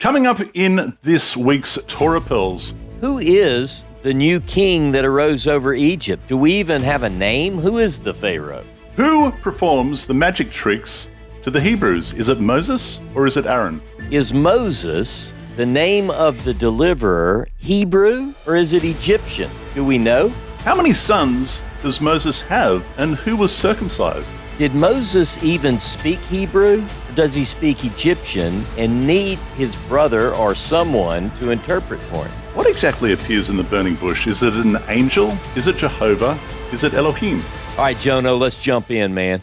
Coming up in this week's Torah Pearls. Who is the new king that arose over Egypt? Do we even have a name? Who is the Pharaoh? Who performs the magic tricks to the Hebrews? Is it Moses or is it Aaron? Is Moses the name of the deliverer Hebrew or is it Egyptian? Do we know? How many sons does Moses have and who was circumcised? Did Moses even speak Hebrew? Or does he speak Egyptian and need his brother or someone to interpret for him? What exactly appears in the burning bush? Is it an angel? Is it Jehovah? Is it Elohim? All right, Jono, let's jump in, man.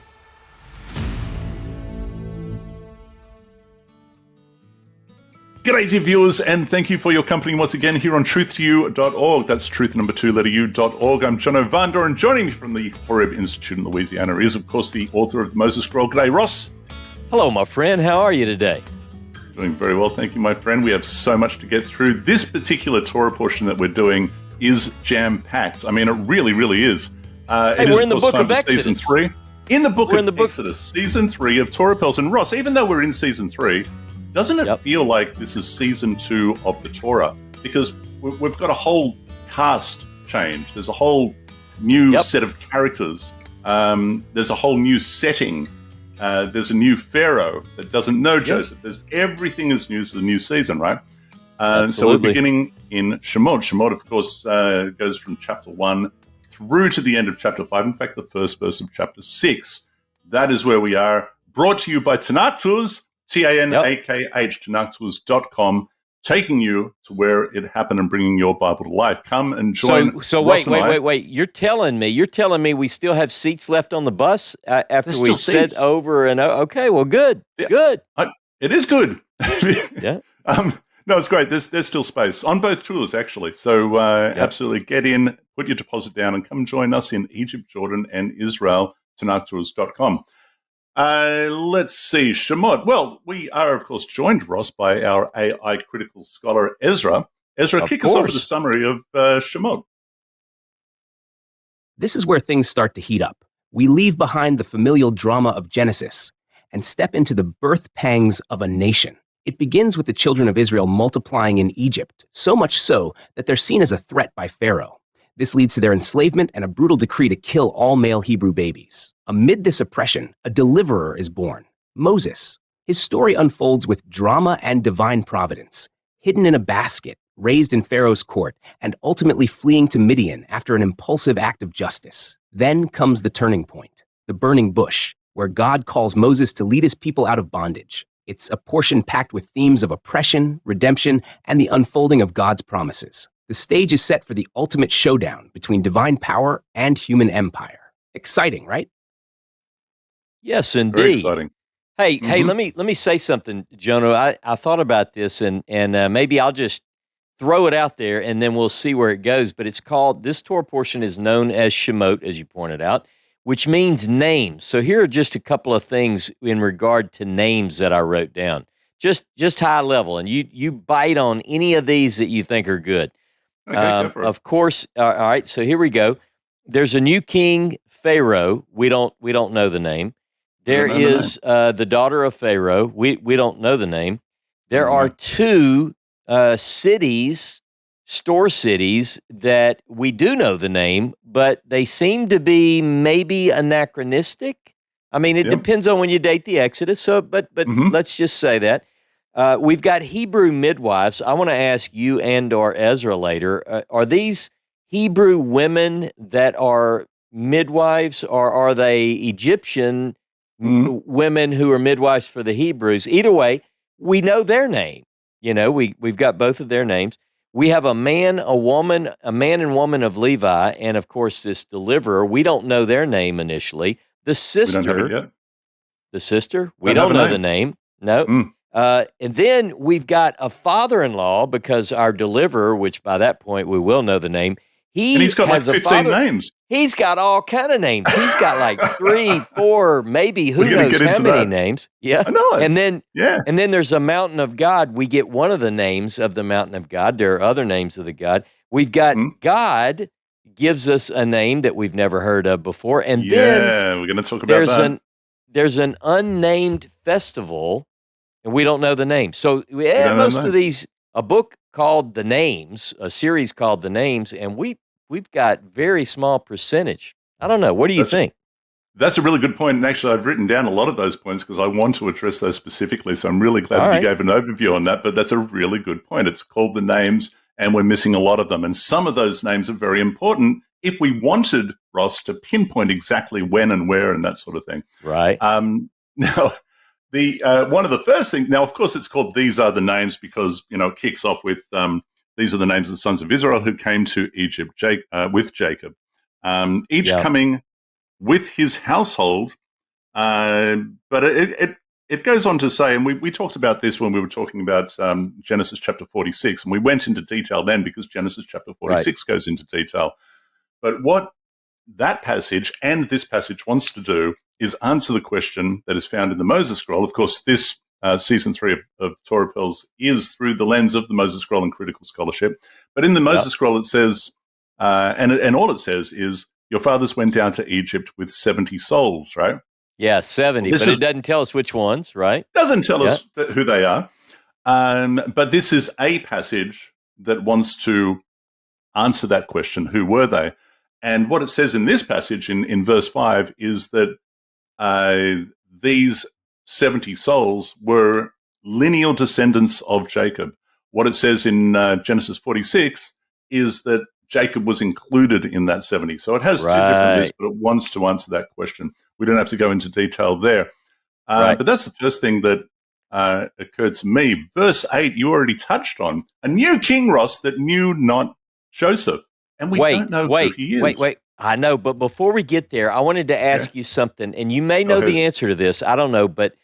G'day, dear viewers, and thank you for your company once again here on truth2u.org. That's truth number 2 letter u.org. I'm Jono Vandor, and joining me from the Horeb Institute in Louisiana is, of course, the author of the Moses Scroll. G'day, Ross. Hello, my friend. How are you today? Doing very well, thank you, my friend. We have so much to get through. This particular Torah portion that we're doing is jam-packed. I mean, it really, really is. We're in the book of Exodus. Season 3. In the book of Exodus, Season 3 of Torah Pearls. And Ross, even though we're in Season 3, doesn't it feel like this is Season 2 of the Torah? Because we've got a whole cast change. There's a whole new set of characters. There's a whole new setting. There's a new Pharaoh that doesn't know Joseph. Everything is new to the new season, right? So we're beginning in Shemot. Shemot, of course, goes from chapter 1 through to the end of chapter 5. In fact, the first verse of chapter 6. That is where we are. Brought to you by Tanakh, T-A-N-A-K-H, Tanakh.com, taking you to where it happened and bringing your Bible to life. Come and join. So wait. You're telling me we still have seats left on the bus after we've said over and over? Okay, well, good. Good. It is good. Yeah. No, it's great. There's still space on both tours, actually. So absolutely get in, put your deposit down, and come join us in Egypt, Jordan, and Israel, Tanakh.com. Let's see, Shemot. Well, we are, of course, joined, Ross, by our AI critical scholar, Ezra. Ezra, kick us off with a summary of Shemot. This is where things start to heat up. We leave behind the familial drama of Genesis and step into the birth pangs of a nation. It begins with the children of Israel multiplying in Egypt, so much so that they're seen as a threat by Pharaoh. This leads to their enslavement and a brutal decree to kill all male Hebrew babies. Amid this oppression, a deliverer is born, Moses. His story unfolds with drama and divine providence, hidden in a basket, raised in Pharaoh's court, and ultimately fleeing to Midian after an impulsive act of justice. Then comes the turning point, the burning bush, where God calls Moses to lead his people out of bondage. It's a portion packed with themes of oppression, redemption, and the unfolding of God's promises. The stage is set for the ultimate showdown between divine power and human empire. Exciting, right? Yes, indeed. Very exciting. Hey, let me say something, Jono. I thought about this, and maybe I'll just throw it out there, and then we'll see where it goes. But it's called, this Torah portion is known as Shemot, as you pointed out, which means names. So here are just a couple of things in regard to names that I wrote down, just high level, and you bite on any of these that you think are good. Okay, of course. All right. So here we go. There's a new king, Pharaoh. We don't know the name. There is the daughter of Pharaoh. We don't know the name. There are two cities, store cities, that we do know the name, but they seem to be maybe anachronistic. I mean, it depends on when you date the Exodus. So, but let's just say that. We've got Hebrew midwives. I want to ask you and/or Ezra later, are these Hebrew women that are midwives, or are they Egyptian women who are midwives for the Hebrews? Either way, we know their name. You know, we've got both of their names. We have a man, a woman, a man and woman of Levi, and of course this deliverer. We don't know their name initially. The sister, we don't know it yet. The sister, we don't know the name. No. And then we've got a father-in-law, because our deliverer, which by that point we will know the name, he's got like 15 names. He's got all kind of names. He's got like 3, 4, maybe who knows how many names. Yeah, I know it. And then there's a mountain of God. We get one of the names of the mountain of God. There are other names of the God. We've got God gives us a name that we've never heard of before, and then we're going to talk about that. There's an unnamed festival. and we don't know the name. So most of these, a book called The Names, a series called The Names, and we've got very small percentage. I don't know. What do you think? That's a really good point. And actually, I've written down a lot of those points because I want to address those specifically. So I'm really glad that you gave an overview on that. But that's a really good point. It's called The Names, and we're missing a lot of them. And some of those names are very important if we wanted, Ross, to pinpoint exactly when and where and that sort of thing. Right. Now, one of the first things, now, of course, it's called These Are the Names because, it kicks off with these are the names of the sons of Israel who came to Egypt with Jacob, each coming with his household. But it goes on to say, and we talked about this when we were talking about Genesis chapter 46, and we went into detail then because Genesis chapter 46 goes into detail. But what that passage and this passage wants to do is answer the question that is found in the Moses Scroll. Of course, this season 3 of Torah Pearls is through the lens of the Moses Scroll and critical scholarship. But in the Moses Scroll, it says, and all it says is, your fathers went down to Egypt with 70 souls, right? Yeah, 70, but it doesn't tell us which ones, right? Doesn't tell us who they are. But this is a passage that wants to answer that question, who were they? And what it says in this passage in verse 5 is that these 70 souls were lineal descendants of Jacob. What it says in Genesis 46 is that Jacob was included in that 70. So it has two different lists, but it wants to answer that question. We don't have to go into detail there. But that's the first thing that occurred to me. Verse 8, you already touched on. A new king, Ross, that knew not Joseph. And we don't know who he is. Wait. I know, but before we get there, I wanted to ask you something, and you may know the answer to this. I don't know, but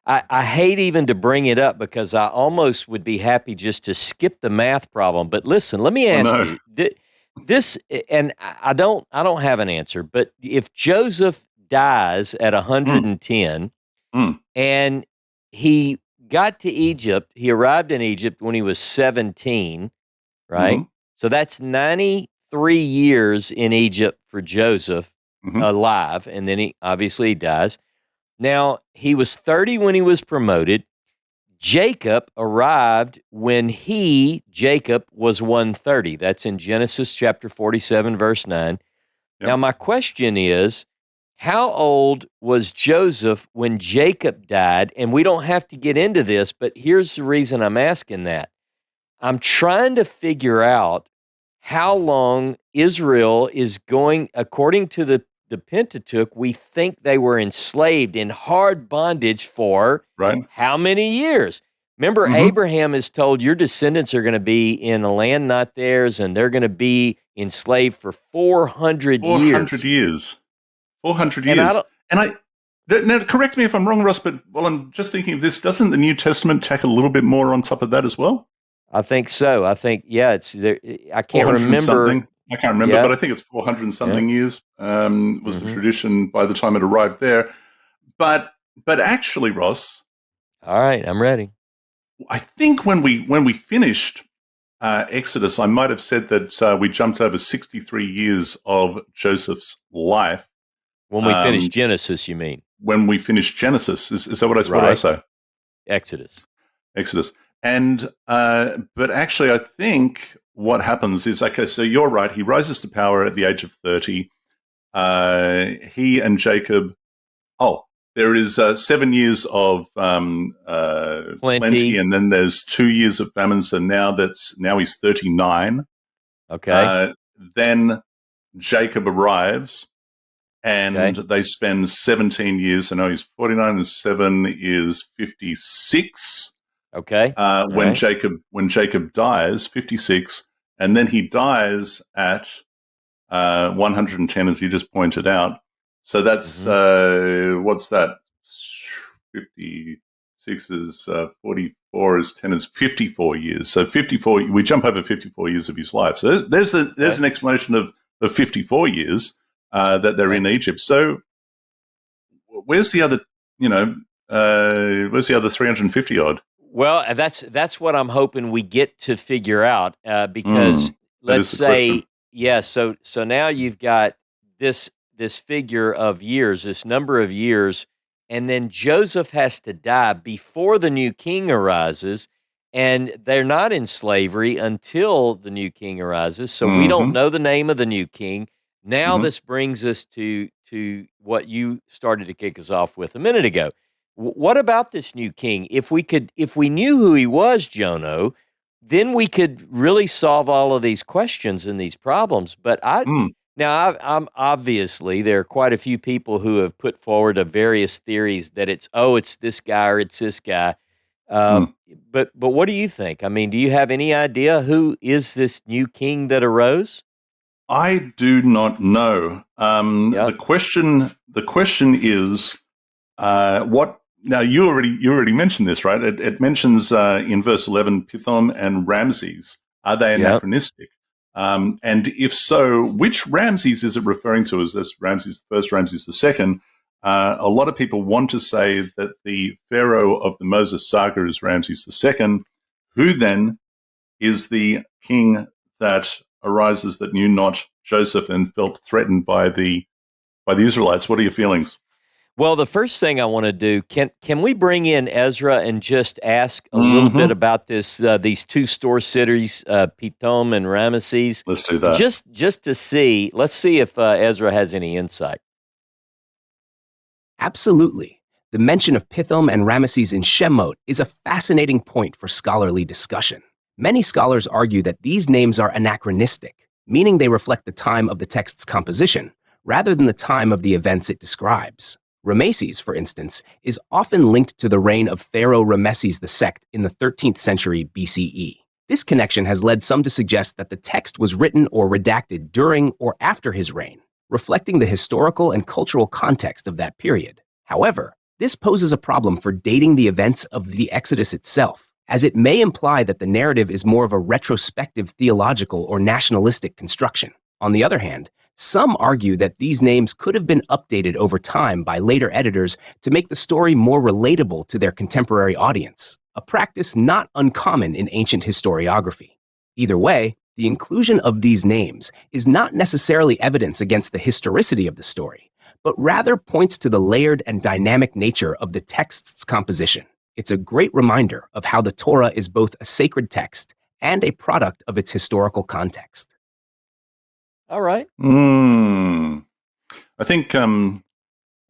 I hate even to bring it up because I almost would be happy just to skip the math problem. But listen, let me ask you this, and I don't have an answer. But if Joseph dies at 110, and he got to Egypt, he arrived in Egypt when he was 17, right? So that's 93 years in Egypt for Joseph alive, and then he obviously dies. Now, he was 30 when he was promoted. Jacob arrived when Jacob, was 130. That's in Genesis chapter 47, verse 9. Now, my question is, how old was Joseph when Jacob died? And we don't have to get into this, but here's the reason I'm asking that. I'm trying to figure out how long Israel is going, according to the Pentateuch, we think they were enslaved in hard bondage for how many years? Remember, Abraham is told your descendants are going to be in a land not theirs, and they're going to be enslaved for 400 years. 400 years. 400 years. Now, correct me if I'm wrong, Ross, but while I'm just thinking of this, doesn't the New Testament tack a little bit more on top of that as well? I think so. I think, it's there. I can't remember. I can't remember, but I think it's 400 and something years was the tradition by the time it arrived there. But actually, Ross. All right, I'm ready. I think when we finished Exodus, I might have said that we jumped over 63 years of Joseph's life. When we finished Genesis, you mean? When we finished Genesis. Is that what I say? Exodus. And, but actually, I think what happens is, okay, so you're right. He rises to power at the age of 30. He and Jacob, there is 7 years of plenty, and then there's 2 years of famine. So now he's 39. Okay. Then Jacob arrives, and they spend 17 years. So now he's 49, and 7 is 56. Okay. When Jacob dies, 56, and then he dies at 110, as you just pointed out. So that's what's that? 56 is 44 is 10 is 54 years. So 54. We jump over 54 years of his life. So there's an explanation of 54 years that they're in Egypt. So where's the other? Where's the other 350 odd? Well, that's what I'm hoping we get to figure out because let's say, so now you've got this figure of years, this number of years and then Joseph has to die before the new king arises, and they're not in slavery until the new king arises. So we don't know the name of the new king. Now this brings us to what you started to kick us off with a minute ago. What about this new king? If we knew who he was, Jono, then we could really solve all of these questions and these problems. But I'm obviously there are quite a few people who have put forward various theories that it's this guy or it's this guy. But what do you think? I mean, do you have any idea who is this new king that arose? I do not know. The question is what. Now you already mentioned this, right? It mentions in verse 11 Pithom and Rameses. Are they anachronistic? And if so, which Ramses is it referring to? Is this Ramses the first, Ramses the second? A lot of people want to say that the Pharaoh of the Moses saga is Ramses the second, who then is the king that arises that knew not Joseph and felt threatened by the Israelites. What are your feelings? Well, the first thing I want to do, can we bring in Ezra and just ask a little bit about these two store cities, Pithom and Rameses? Let's do that. Just to see. Let's see if Ezra has any insight. Absolutely. The mention of Pithom and Rameses in Shemot is a fascinating point for scholarly discussion. Many scholars argue that these names are anachronistic, meaning they reflect the time of the text's composition, rather than the time of the events it describes. Rameses, for instance, is often linked to the reign of Pharaoh Rameses II in the 13th century BCE. This connection has led some to suggest that the text was written or redacted during or after his reign, reflecting the historical and cultural context of that period. However, this poses a problem for dating the events of the Exodus itself, as it may imply that the narrative is more of a retrospective theological or nationalistic construction. On the other hand, some argue that these names could have been updated over time by later editors to make the story more relatable to their contemporary audience, a practice not uncommon in ancient historiography. Either way, the inclusion of these names is not necessarily evidence against the historicity of the story, but rather points to the layered and dynamic nature of the text's composition. It's a great reminder of how the Torah is both a sacred text and a product of its historical context. All right. I think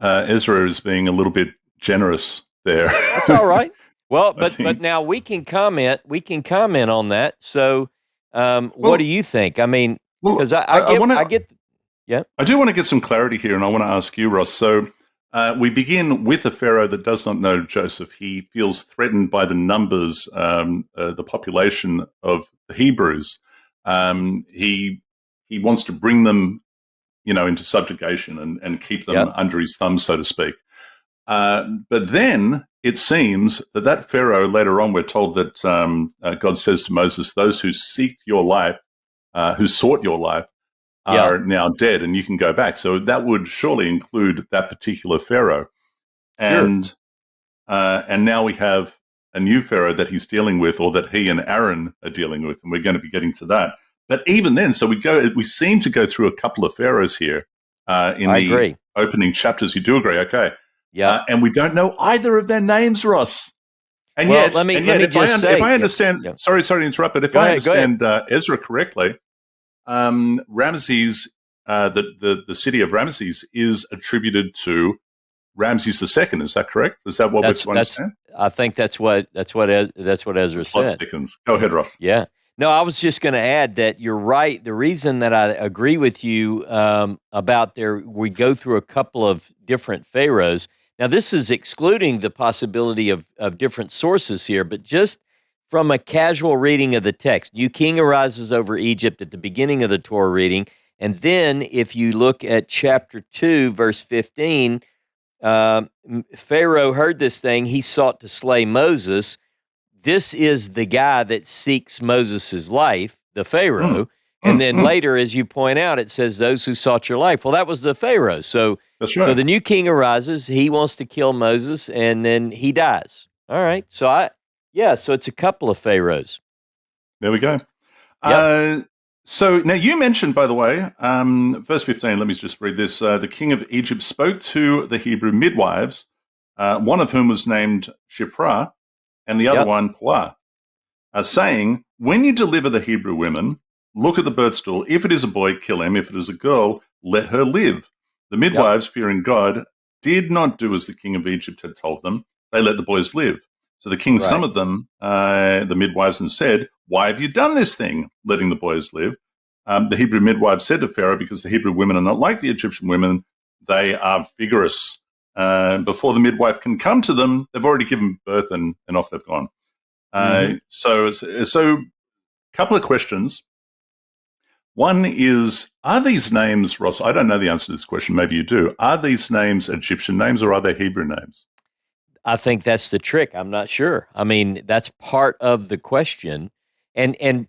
Ezra is being a little bit generous there. That's all right. Well, but now we can comment. We can comment on that. So, what do you think? I mean, because I do want to get some clarity here, and I want to ask you, Ross. So, we begin with a Pharaoh that does not know Joseph. He feels threatened by the numbers, the population of the Hebrews. He wants to bring them, into subjugation and keep them under his thumb, so to speak. But then it seems that Pharaoh, later on, we're told that God says to Moses, those who seek your life, who sought your life, are now dead and you can go back. So that would surely include that particular Pharaoh. And now we have a new Pharaoh that he's dealing with, or that he and Aaron are dealing with, and we're going to be getting to that. But even then, so we seem to go through a couple of pharaohs here in the opening chapters. You do agree, okay? Yeah. And we don't know either of their names, Ross. And well, let me just say, if I understand, sorry to interrupt, but if I understand Ezra correctly, Ramses, the city of Ramses, is attributed to Ramses II. Is that correct? Is that what we're to understand? I think that's what Ezra said. Go ahead, Ross. Yeah. No, I was just going to add that you're right. The reason that I agree with you about we go through a couple of different pharaohs. Now, this is excluding the possibility of different sources here, but just from a casual reading of the text, new king arises over Egypt at the beginning of the Torah reading, and then if you look at chapter 2, verse 15, Pharaoh heard this thing; he sought to slay Moses. This is the guy that seeks Moses' life, the Pharaoh. And then later, as you point out, it says those who sought your life. Well, that was the Pharaoh. So, that's right. So the new king arises. He wants to kill Moses, and then he dies. All right. So so it's a couple of pharaohs. There we go. Yep. So now you mentioned, by the way, verse 15, let me just read this. The king of Egypt spoke to the Hebrew midwives one of whom was named Shiphrah, and the other one Puah, saying, when you deliver the Hebrew women, look at the birth stool. If it is a boy, kill him. If it is a girl, let her live. The midwives, fearing God, did not do as the king of Egypt had told them. They let the boys live. So the king summoned them, the midwives, and said, why have you done this thing, letting the boys live? The Hebrew midwives said to Pharaoh, because the Hebrew women are not like the Egyptian women, they are vigorous. Before the midwife can come to them, they've already given birth and off they've gone. So a couple of questions. One is, are these names, Ross, I don't know the answer to this question, maybe you do, are these names Egyptian names or are they Hebrew names? I think that's the trick. I'm not sure. I mean, that's part of the question. And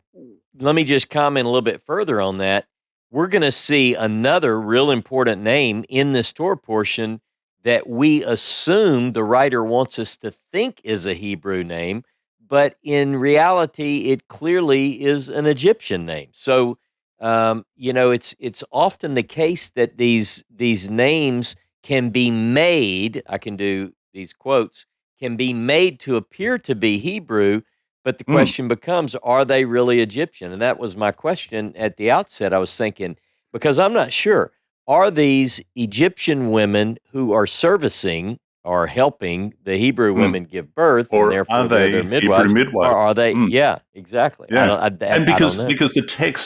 let me just comment a little bit further on that. We're going to see another real important name in this Torah portion that we assume the writer wants us to think is a Hebrew name, but in reality, it clearly is an Egyptian name. So, it's often the case that these names can be made. I can do these quotes, can be made to appear to be Hebrew, but the question becomes, are they really Egyptian? And that was my question at the outset. I was thinking, because I'm not sure, are these Egyptian women who are servicing or helping the Hebrew women give birth, or and therefore are they their midwives, Hebrew midwives? or are they? Yeah, exactly. Yeah, because the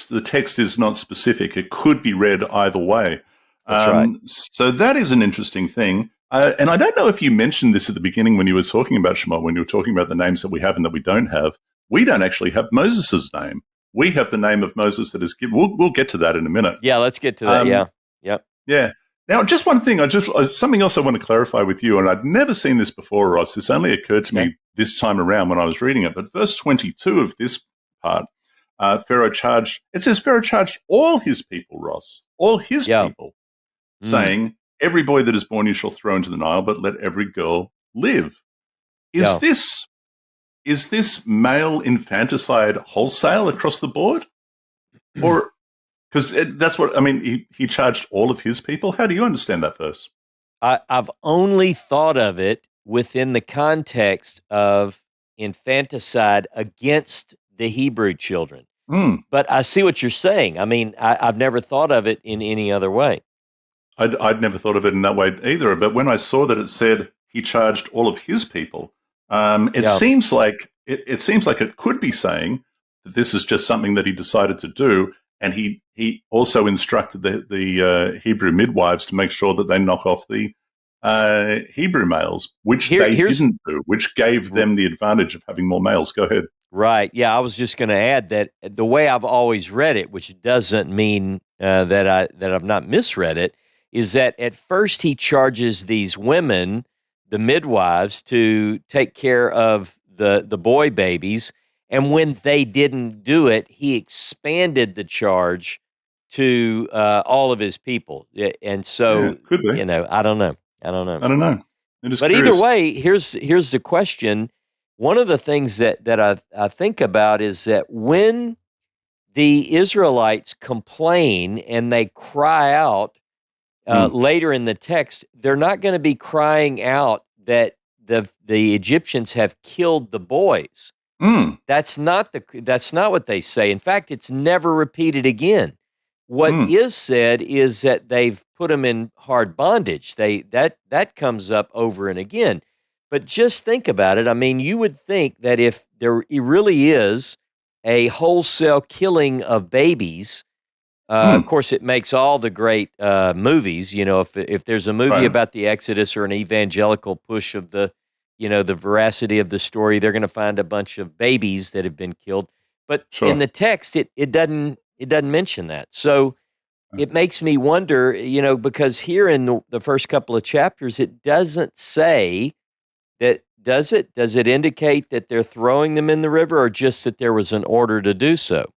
the text is not specific, it could be read either way. That's right. So that is an interesting thing. And I don't know if you mentioned this at the beginning when you were talking about Shemot, when you were talking about the names that we have and that we don't have. We don't actually have Moses' name. We have the name of Moses that is given. We'll get to that in a minute. Yeah, let's get to that. Yep. Yeah. Now, just one thing. Something else I want to clarify with you, and I'd never seen this before, Ross. This only occurred to me this time around when I was reading it. But verse 22 of this part, Pharaoh charged all his people, Ross, all his people, saying, every boy that is born you shall throw into the Nile, but let every girl live. Is this male infanticide wholesale across the board? Or, because that's what, I mean, he charged all of his people? How do you understand that verse? I've only thought of it within the context of infanticide against the Hebrew children. But I see what you're saying. I mean, I've never thought of it in any other way. I'd never thought of it in that way either. But when I saw that it said he charged all of his people, it seems like it could be saying that this is just something that he decided to do, and he also instructed the Hebrew midwives to make sure that they knock off the Hebrew males, which they didn't do, which gave them the advantage of having more males. Go ahead. Right. Yeah, I was just going to add that the way I've always read it, which doesn't mean that I've not misread it, is that at first he charges these women, the midwives, to take care of the boy babies, and when they didn't do it, he expanded the charge to all of his people. And so, I don't know. But either way, here's the question. One of the things that I think about is that when the Israelites complain and they cry out later in the text, they're not going to be crying out that the Egyptians have killed the boys. That's not what they say. In fact, it's never repeated again. What is said is that they've put them in hard bondage. That comes up over and again. But just think about it. I mean, you would think that if there really is a wholesale killing of babies, of course, it makes all the great movies. You know, if there's a movie about the Exodus or an evangelical push of the veracity of the story, they're going to find a bunch of babies that have been killed. But in the text, it doesn't mention that. So it makes me wonder, because here in the first couple of chapters, it doesn't say that. Does it? Does it indicate that they're throwing them in the river, or just that there was an order to do so?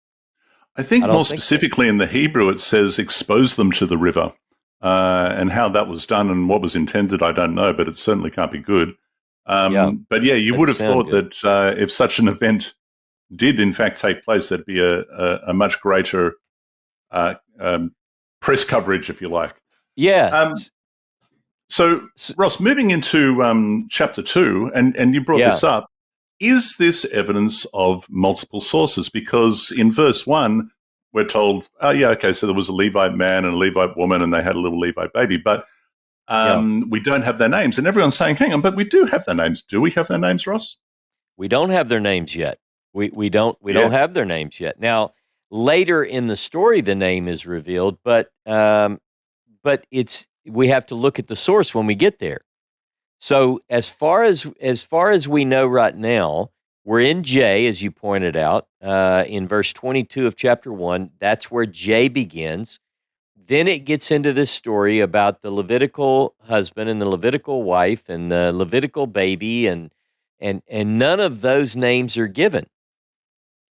I think more specifically in the Hebrew, it says expose them to the river. And how that was done and what was intended, I don't know, but it certainly can't be good. But you would have thought that if such an event did in fact take place, there'd be a much greater press coverage, if you like. Yeah. So, Ross, moving into chapter 2, and you brought this up, is this evidence of multiple sources? Because in verse 1, we're told, oh, yeah, okay, so there was a Levite man and a Levite woman, and they had a little Levite baby, but we don't have their names. And everyone's saying, hang on, but we do have their names. Do we have their names, Ross? We don't have their names yet. We don't have their names yet. Now, later in the story, the name is revealed, but we have to look at the source when we get there. So as far as we know right now, we're in J, as you pointed out, in verse 22 of chapter 1. That's where J begins. Then it gets into this story about the Levitical husband and the Levitical wife and the Levitical baby, and none of those names are given.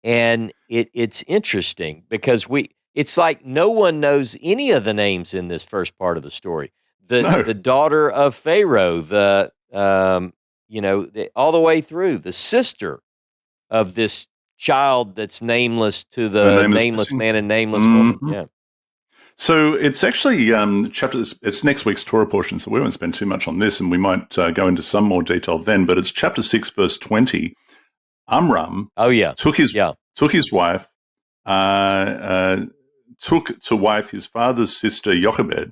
And it's interesting because it's like no one knows any of the names in this first part of the story. The daughter of Pharaoh, all the way through, the sister of this child that's nameless to the nameless man and nameless woman. Yeah. So it's actually it's next week's Torah portion, so we won't spend too much on this, and we might go into some more detail then. But it's chapter 6, verse 20. Amram took his wife, took to wife his father's sister Jochebed,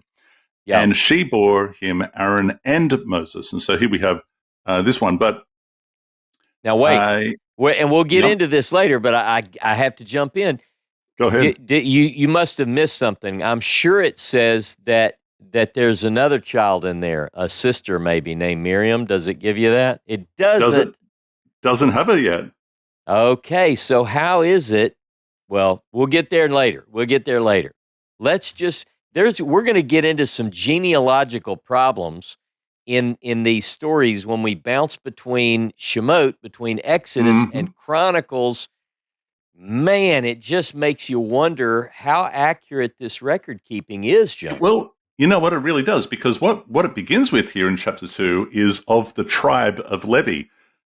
and she bore him Aaron and Moses. And so here we have this one. But now wait, and we'll get into this later, but I have to jump in. Go ahead. You must have missed something. I'm sure it says that there's another child in there, a sister maybe named Miriam. Does it give you that? It doesn't. Doesn't have it yet. Okay, so how is it? Well, we'll get there later. We're going to get into some genealogical problems in these stories when we bounce between Shemot, between Exodus and Chronicles. Man, it just makes you wonder how accurate this record keeping is, John. Well, you know what, it really does, because what it begins with here in chapter 2 is of the tribe of Levi.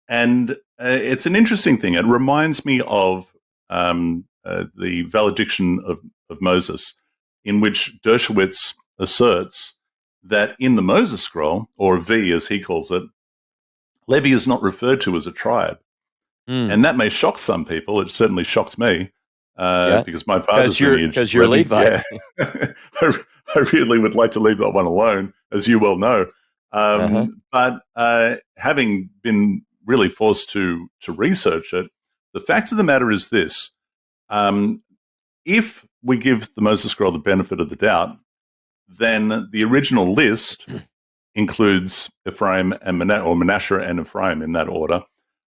And it's an interesting thing. It reminds me of the valediction of Moses, in which Dershowitz asserts that in the Moses scroll, or V as he calls it, Levi is not referred to as a tribe. And that may shock some people. It certainly shocked me because my father's lineage. Because you're Levi. Yeah. I really would like to leave that one alone, as you well know. But having been really forced to research it, the fact of the matter is this. If we give the Moses scroll the benefit of the doubt, then the original list includes Ephraim and Manasseh and Ephraim in that order,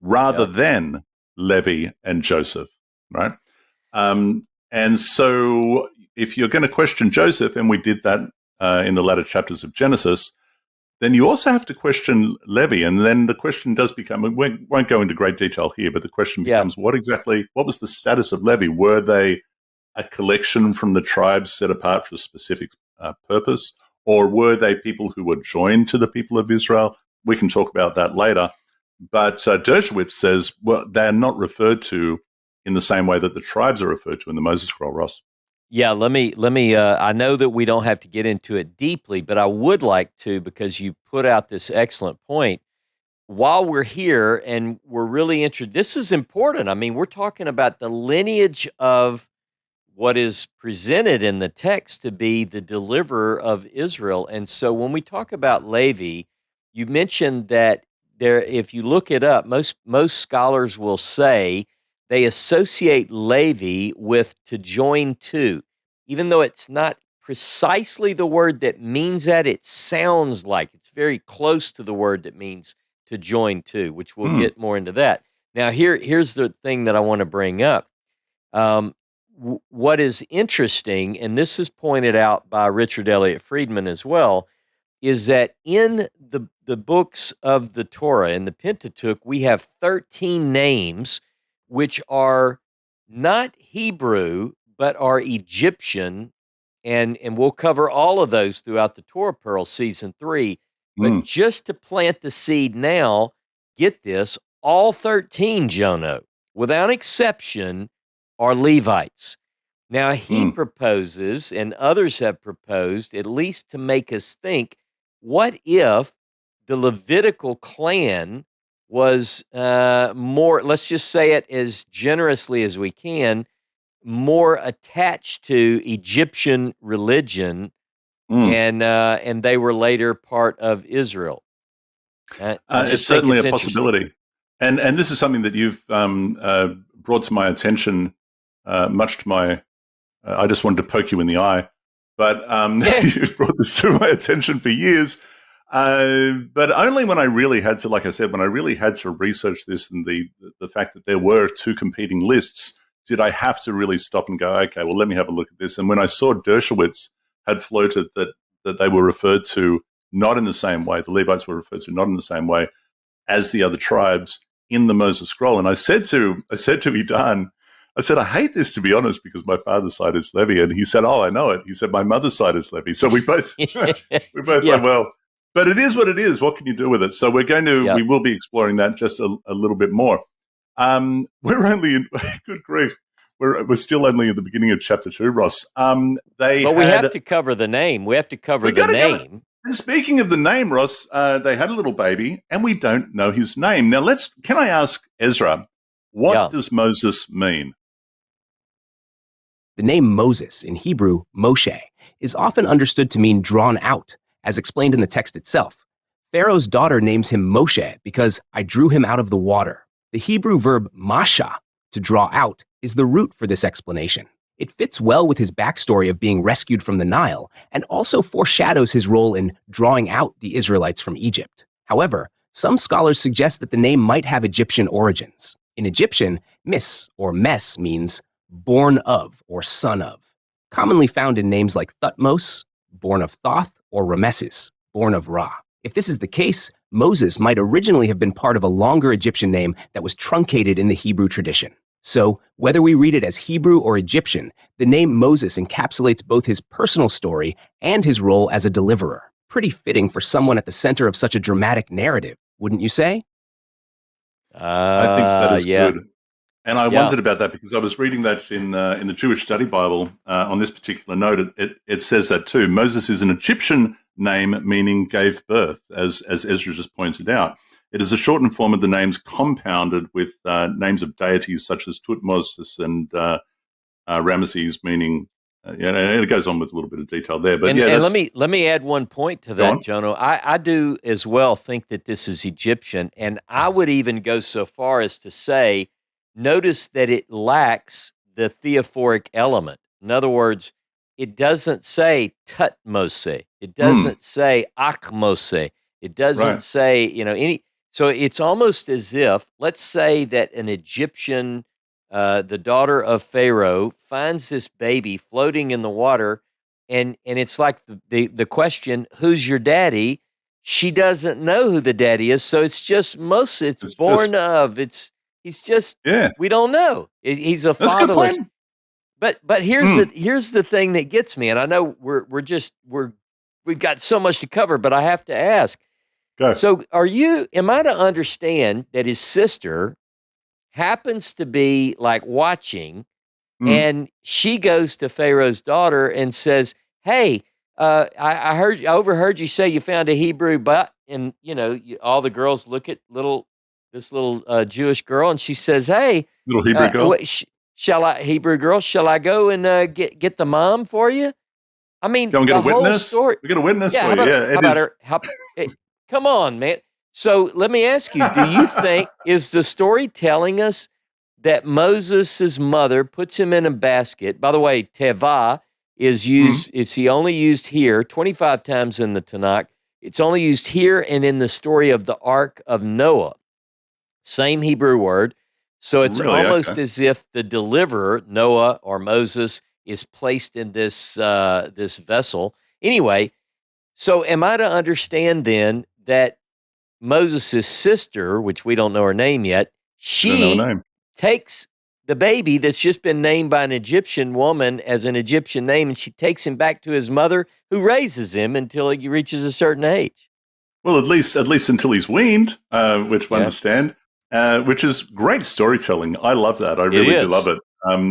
rather than Levi and Joseph, right? And so if you're going to question Joseph, and we did that in the latter chapters of Genesis, then you also have to question Levi. And then the question does become, we won't go into great detail here, but the question becomes, what was the status of Levi? Were they a collection from the tribes set apart for a specific purpose? Or were they people who were joined to the people of Israel? We can talk about that later. But Dershowitz says, well, they're not referred to in the same way that the tribes are referred to in the Moses scroll, Ross. Yeah, let me. I know that we don't have to get into it deeply, but I would like to, because you put out this excellent point. While we're here and we're really interested, this is important. I mean, we're talking about the lineage of what is presented in the text to be the deliverer of Israel. And so when we talk about Levi, you mentioned that there, if you look it up, most scholars will say they associate Levi with to join to. Even though it's not precisely the word that means that, it sounds like it's very close to the word that means to join to, which we'll get more into that. Now, here's the thing that I want to bring up. What is interesting, and this is pointed out by Richard Elliott Friedman as well, is that in the books of the Torah, in the Pentateuch, we have 13 names which are not Hebrew, but are Egyptian, and we'll cover all of those throughout the Torah Pearl Season 3. But just to plant the seed now, get this, all 13, Jono, without exception, are Levites. Now, he proposes, and others have proposed, at least to make us think, what if the Levitical clan was more, let's just say it as generously as we can, more attached to Egyptian religion, and they were later part of Israel? It's certainly a possibility. And this is something that you've brought to my attention, much to my, I just wanted to poke you in the eye, but you've brought this to my attention for years. But only when I really had to, like I said, when I really had to research this and the fact that there were two competing lists, did I have to really stop and go, okay, well, let me have a look at this. And when I saw Dershowitz had floated that they were referred to not in the same way, the Levites were referred to not in the same way as the other tribes in the Moses scroll. And I said to Idan, I said, I hate this, to be honest, because my father's side is Levi. And he said, oh, I know it. He said, my mother's side is Levi. So we both, went, well, but it is what it is. What can you do with it? So we're going to, we will be exploring that just a little bit more. We're only in, good grief, we're still only at the beginning of chapter 2, Ross. We have to cover the name. We have to cover the name. And speaking of the name, Ross, they had a little baby, and we don't know his name. Now, can I ask Ezra, what does Moses mean? The name Moses, in Hebrew, Moshe, is often understood to mean drawn out, as explained in the text itself. Pharaoh's daughter names him Moshe because I drew him out of the water. The Hebrew verb masha, to draw out, is the root for this explanation. It fits well with his backstory of being rescued from the Nile and also foreshadows his role in drawing out the Israelites from Egypt. However, some scholars suggest that the name might have Egyptian origins. In Egyptian, mis or mes means born of or son of, commonly found in names like Thutmose, born of Thoth, or Rameses, born of Ra. If this is the case, Moses might originally have been part of a longer Egyptian name that was truncated in the Hebrew tradition. So, whether we read it as Hebrew or Egyptian, the name Moses encapsulates both his personal story and his role as a deliverer. Pretty fitting for someone at the center of such a dramatic narrative, wouldn't you say? I think that is good. And I wondered about that because I was reading that in the Jewish Study Bible on this particular note. It says that too. Moses is an Egyptian name meaning gave birth, as Ezra just pointed out. It is a shortened form of the names compounded with names of deities such as Thutmose and Rameses, meaning, and it goes on with a little bit of detail there. But and let me add one point to that, Jono. I do as well think that this is Egyptian, and I would even go so far as to say, notice that it lacks the theophoric element. In other words, it doesn't say Tutmose. It doesn't say Akmose. It doesn't say, any. So it's almost as if, let's say that an Egyptian, the daughter of Pharaoh, finds this baby floating in the water, and it's like the question, who's your daddy? She doesn't know who the daddy is, so it's just Moses. It's born of. He's just. We don't know. He's a fatherless. But here's the thing that gets me, and I know we've got so much to cover, but I have to ask. So am I to understand that his sister happens to be like watching, and she goes to Pharaoh's daughter and says, hey, I overheard you say you found a Hebrew butt, and all the girls look at this little Jewish girl, and she says, hey, little Hebrew girl, Hebrew girl, shall I go and get the mom for you? I mean, go and get the a whole witness. Story. We get a witness for you. How about her? Come on, man. So let me ask you, do you think, is the story telling us that Moses' mother puts him in a basket? By the way, teva is used, it's only used here 25 times in the Tanakh. It's only used here and in the story of the Ark of Noah. Same Hebrew word. So it's almost as if the deliverer, Noah or Moses, is placed in this this vessel. Anyway, so am I to understand then that Moses' sister, which we don't know her name yet, she takes the baby that's just been named by an Egyptian woman as an Egyptian name, and she takes him back to his mother, who raises him until he reaches a certain age? Well, at least until he's weaned, which we understand, which is great storytelling. I love that. I really do love it.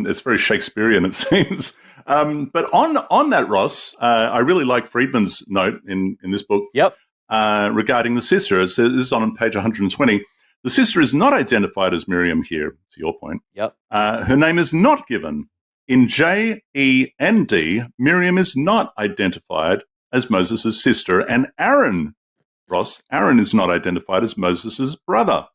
It's very Shakespearean, it seems. But on that, Ross, I really like Friedman's note in this book. Yep. regarding the sister. It says, this is on page 120. The sister is not identified as Miriam here, to your point. Yep. Her name is not given. In J, E, and D, Miriam is not identified as Moses' sister, and Aaron is not identified as Moses' brother.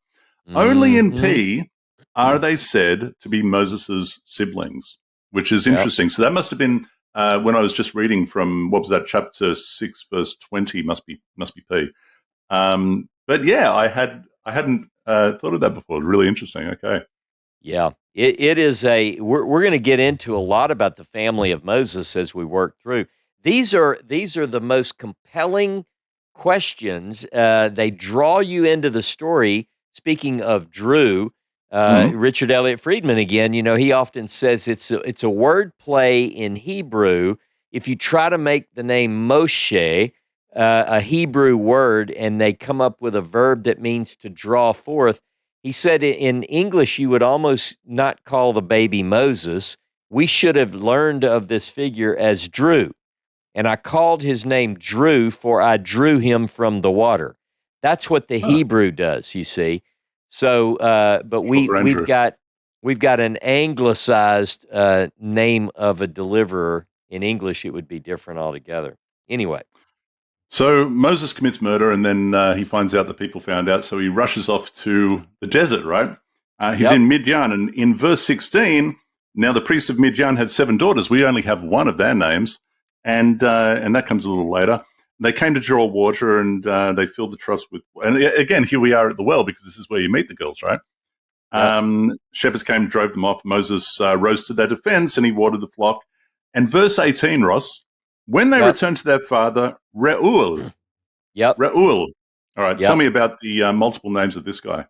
Only in P are they said to be Moses' siblings, which is interesting. So that must have been when I was just reading from, what was that, chapter 6, verse 20, must be P. But yeah, I hadn't thought of that before. It's really interesting. Okay. Yeah, it is we're going to get into a lot about the family of Moses as we work through. These are the most compelling questions. They draw you into the story. Speaking of Drew, Richard Elliott Friedman again, he often says it's a word play in Hebrew. If you try to make the name Moshe a Hebrew word and they come up with a verb that means to draw forth, he said in English you would almost not call the baby Moses. We should have learned of this figure as Drew. And I called his name Drew, for I drew him from the water. That's what the Hebrew does, you see. So, but we've got an anglicized name of a deliverer. In English, it would be different altogether. Anyway. So Moses commits murder, and then he finds out that people found out, so he rushes off to the desert, right? He's in Midian, and in verse 16, now the priest of Midian had 7 daughters. We only have one of their names, and that comes a little later. They came to draw water, and they filled the troughs with. And again, here we are at the well, because this is where you meet the girls, right? Shepherds came, drove them off. Moses rose to their defense, and he watered the flock. And verse 18, Ross, when they returned to their father, Reuel. Reuel. All right, tell me about the multiple names of this guy.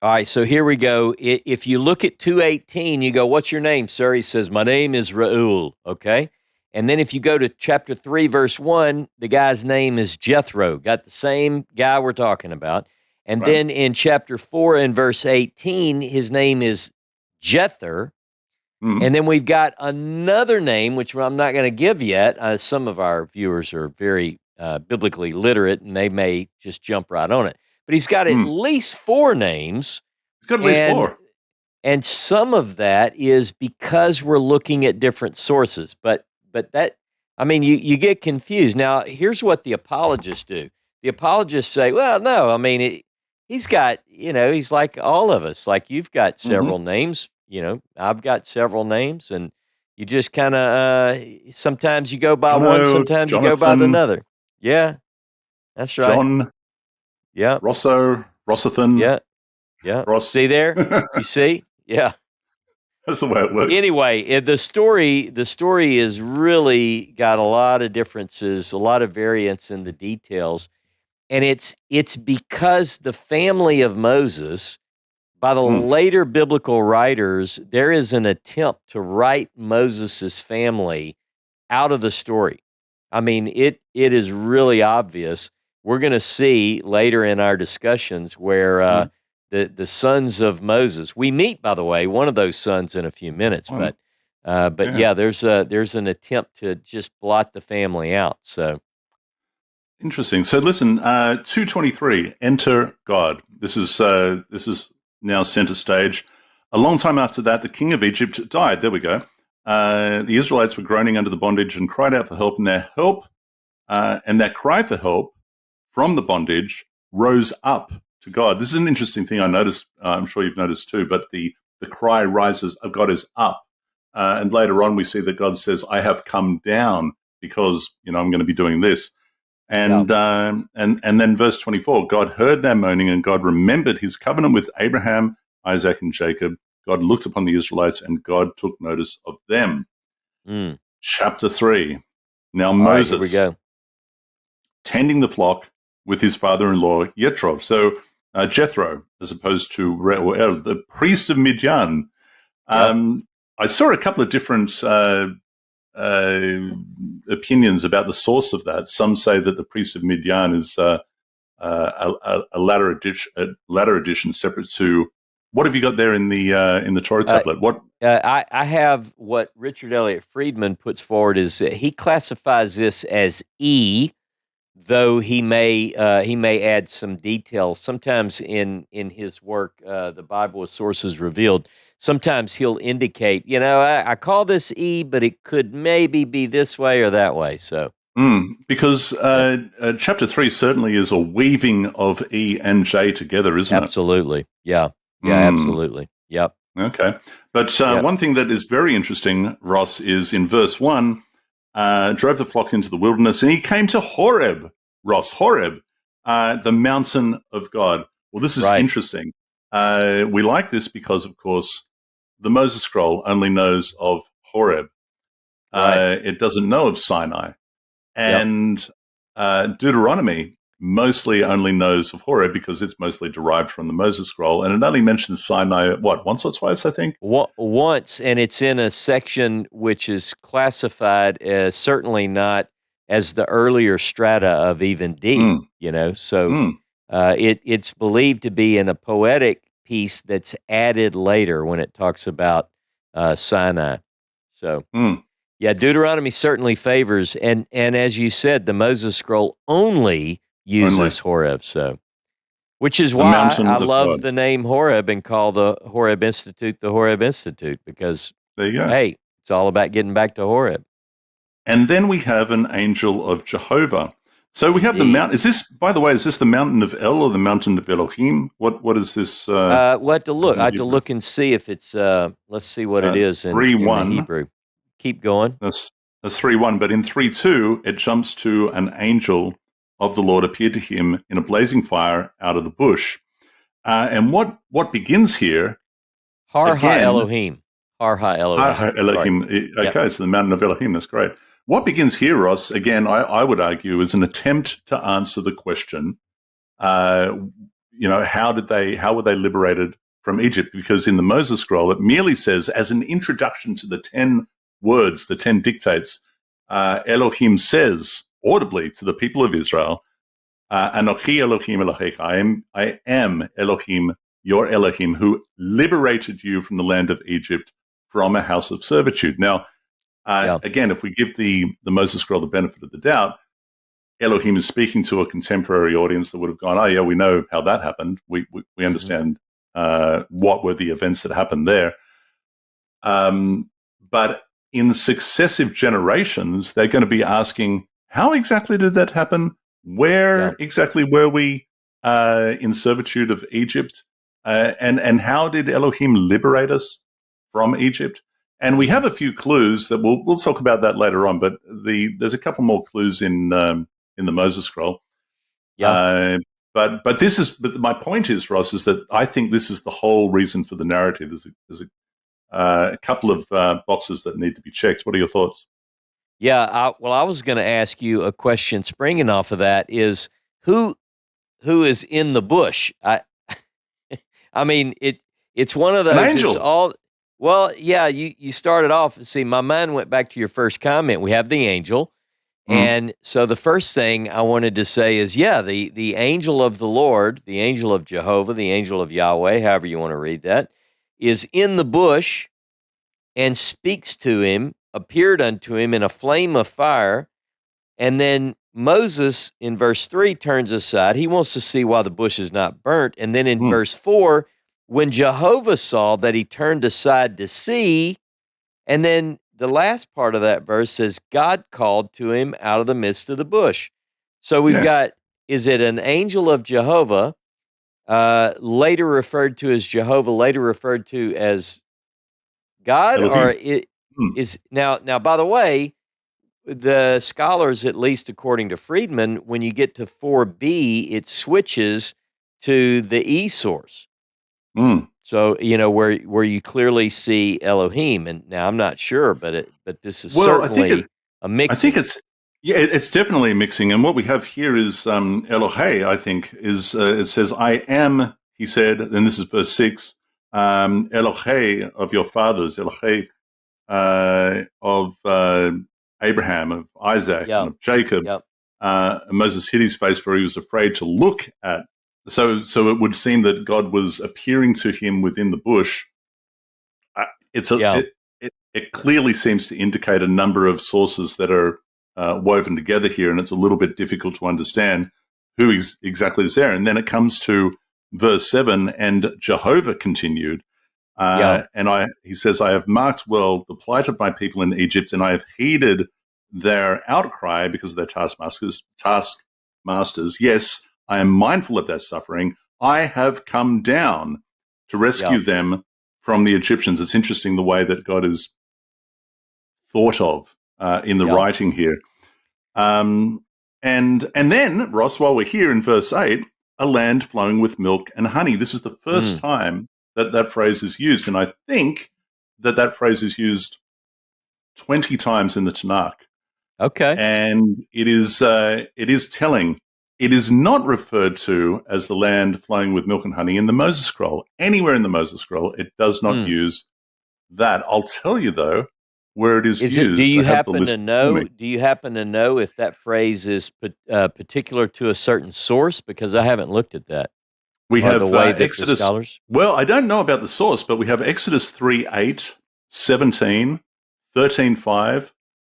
All right, so here we go. If you look at 2:18, you go, "What's your name, sir?" He says, "My name is Reuel." Okay, and then if you go to chapter 3, verse 1, the guy's name is Jethro. Got the same guy we're talking about. And then in chapter 4 and verse 18, his name is Jether. And then we've got another name, which I'm not going to give yet. Some of our viewers are very biblically literate, and they may just jump right on it. But he's got at least 4 names. He's got at least 4. And some of that is because we're looking at different sources. But that, I mean, you get confused. Now, here's what the apologists do. The apologists say, well, no, I mean, he's got, he's like all of us. Like, you've got several names. I've got several names, and you just kind of, sometimes you go by one, sometimes you go by another. Yeah, that's right. John. Yeah. Rossathan. Yeah. Ross. See there? You see? Yeah. That's the way it works. Anyway, the story is really got a lot of differences, a lot of variance in the details. And it's because the family of Moses, by the later biblical writers, there is an attempt to write Moses' family out of the story. I mean, it is really obvious. We're going to see later in our discussions where the sons of Moses, we meet, by the way, one of those sons in a few minutes. But there's an attempt to just blot the family out. So interesting. So listen, 2:23, enter God. This is now center stage. A long time after that, the king of Egypt died. There we go. The Israelites were groaning under the bondage and cried out for help, and their cry for help from the bondage rose up to God. This is an interesting thing I noticed. I'm sure you've noticed too. But the cry rises of God is up, and later on we see that God says, "I have come down because I'm going to be doing this." And then verse 24, God heard their moaning, and God remembered his covenant with Abraham, Isaac, and Jacob. God looked upon the Israelites, and God took notice of them. Chapter 3. Now Moses, here we go. Tending the flock with his father-in-law Jethro. So Jethro, as opposed to Reuel, the priest of Midian. I saw a couple of different opinions about the source of that. Some say that the priest of Midian is a latter edition, separate to. What have you got there in the Torah tablet? I have what Richard Elliott Friedman puts forward is he classifies this as E, though he may add some details. Sometimes in his work, the Bible with Sources Revealed, sometimes he'll indicate, I call this E, but it could maybe be this way or that way. So. Because chapter 3 certainly is a weaving of E and J together, isn't it? Absolutely. Yeah. Yeah, absolutely. Yep. Okay. But one thing that is very interesting, Ross, is in verse 1, drove the flock into the wilderness, and he came to Horeb, Horeb, the mountain of God. Well, this is interesting. We like this because, of course, the Moses scroll only knows of Horeb. It doesn't know of Sinai. And Deuteronomy mostly only knows of Horeb because it's mostly derived from the Moses scroll, and it only mentions Sinai, once or twice, I think? Once, and it's in a section which is classified as certainly not as the earlier strata of even D, so it's believed to be in a poetic piece that's added later when it talks about Sinai. So. Yeah, Deuteronomy certainly favors, and as you said, the Moses scroll only uses Horeb, so which is why I love the name Horeb and call the Horeb Institute the Horeb Institute, because there you go. Hey, it's all about getting back to Horeb. And then we have an angel of Jehovah. So we have the mountain. Is this, by the way, is this the mountain of El or the mountain of Elohim? What is this? We'll have to look. I have to look and see if it's. Let's see what it is in the Hebrew. Keep going. That's 3:1, but in 3:2, it jumps to an angel of the Lord appeared to him in a blazing fire out of the bush. And what begins here? Har Ha-Elohim. Har Ha-Elohim. Har Ha-Elohim. Right. Okay, so the mountain of Elohim, that's great. What begins here, Ross, again, I would argue, is an attempt to answer the question, how were they liberated from Egypt? Because in the Moses scroll, it merely says, as an introduction to the 10 words, the 10 dictates, Elohim says audibly to the people of Israel, Anochi Elohim Elohecha, I am Elohim, your Elohim, who liberated you from the land of Egypt from a house of servitude. Now, again, if we give the Moses scroll the benefit of the doubt, Elohim is speaking to a contemporary audience that would have gone, oh yeah, we know how that happened. We understand what were the events that happened there. But in successive generations, they're going to be asking, how exactly did that happen? Where exactly were we in servitude of Egypt? And how did Elohim liberate us from Egypt? And we have a few clues that we'll talk about that later on. But there's a couple more clues in the Moses scroll. Yeah. But my point is, Ross, is that I think this is the whole reason for the narrative. There's a couple of boxes that need to be checked. What are your thoughts? Yeah, I was going to ask you a question springing off of that is who is in the bush? I mean, it's one of those. An angel. It's all. Well, yeah, you started off. See, my mind went back to your first comment. We have the angel, and so the first thing I wanted to say is, the angel of the Lord, the angel of Jehovah, the angel of Yahweh, however you want to read that, is in the bush and speaks to him, appeared unto him in a flame of fire. And then Moses, in verse 3, turns aside. He wants to see why the bush is not burnt. And then in verse 4, when Jehovah saw that, he turned aside to see. And then the last part of that verse says, God called to him out of the midst of the bush. So we've got, is it an angel of Jehovah, later referred to as Jehovah, later referred to as God, Elohim. or it is now, by the way, the scholars, at least according to Friedman, when you get to 4b, it switches to the E source. So, where you clearly see Elohim. And now I'm not sure, but this is certainly a mix. I think it's definitely a mixing. And what we have here is Elohe, I think, is it says, I am, he said, and this is verse 6, Elohe of your fathers, Elohe of Abraham, of Isaac, and of Jacob. Moses hid his face, for he was afraid to look at. So it would seem that God was appearing to him within the bush. It clearly seems to indicate a number of sources that are woven together here, and it's a little bit difficult to understand who exactly is there. And then it comes to verse 7, and Jehovah continued. He says, I have marked well the plight of my people in Egypt, and I have heeded their outcry because of their taskmasters. Yes, I am mindful of their suffering. I have come down to rescue them from the Egyptians. It's interesting the way that God is thought of in the writing here. And then, Ross, while we're here in verse 8, a land flowing with milk and honey. This is the first time that phrase is used, and I think that phrase is used 20 times in the Tanakh. Okay. And it is telling. It is not referred to as the land flowing with milk and honey in the Moses Scroll. Anywhere in the Moses Scroll, it does not use that. I'll tell you, though, where it is used. Do you happen to know? Do you happen to know if that phrase is particular to a certain source? Because I haven't looked at that. We have the way that Exodus. The scholars. Well, I don't know about the source, but we have Exodus 3:8, 17, 13:5,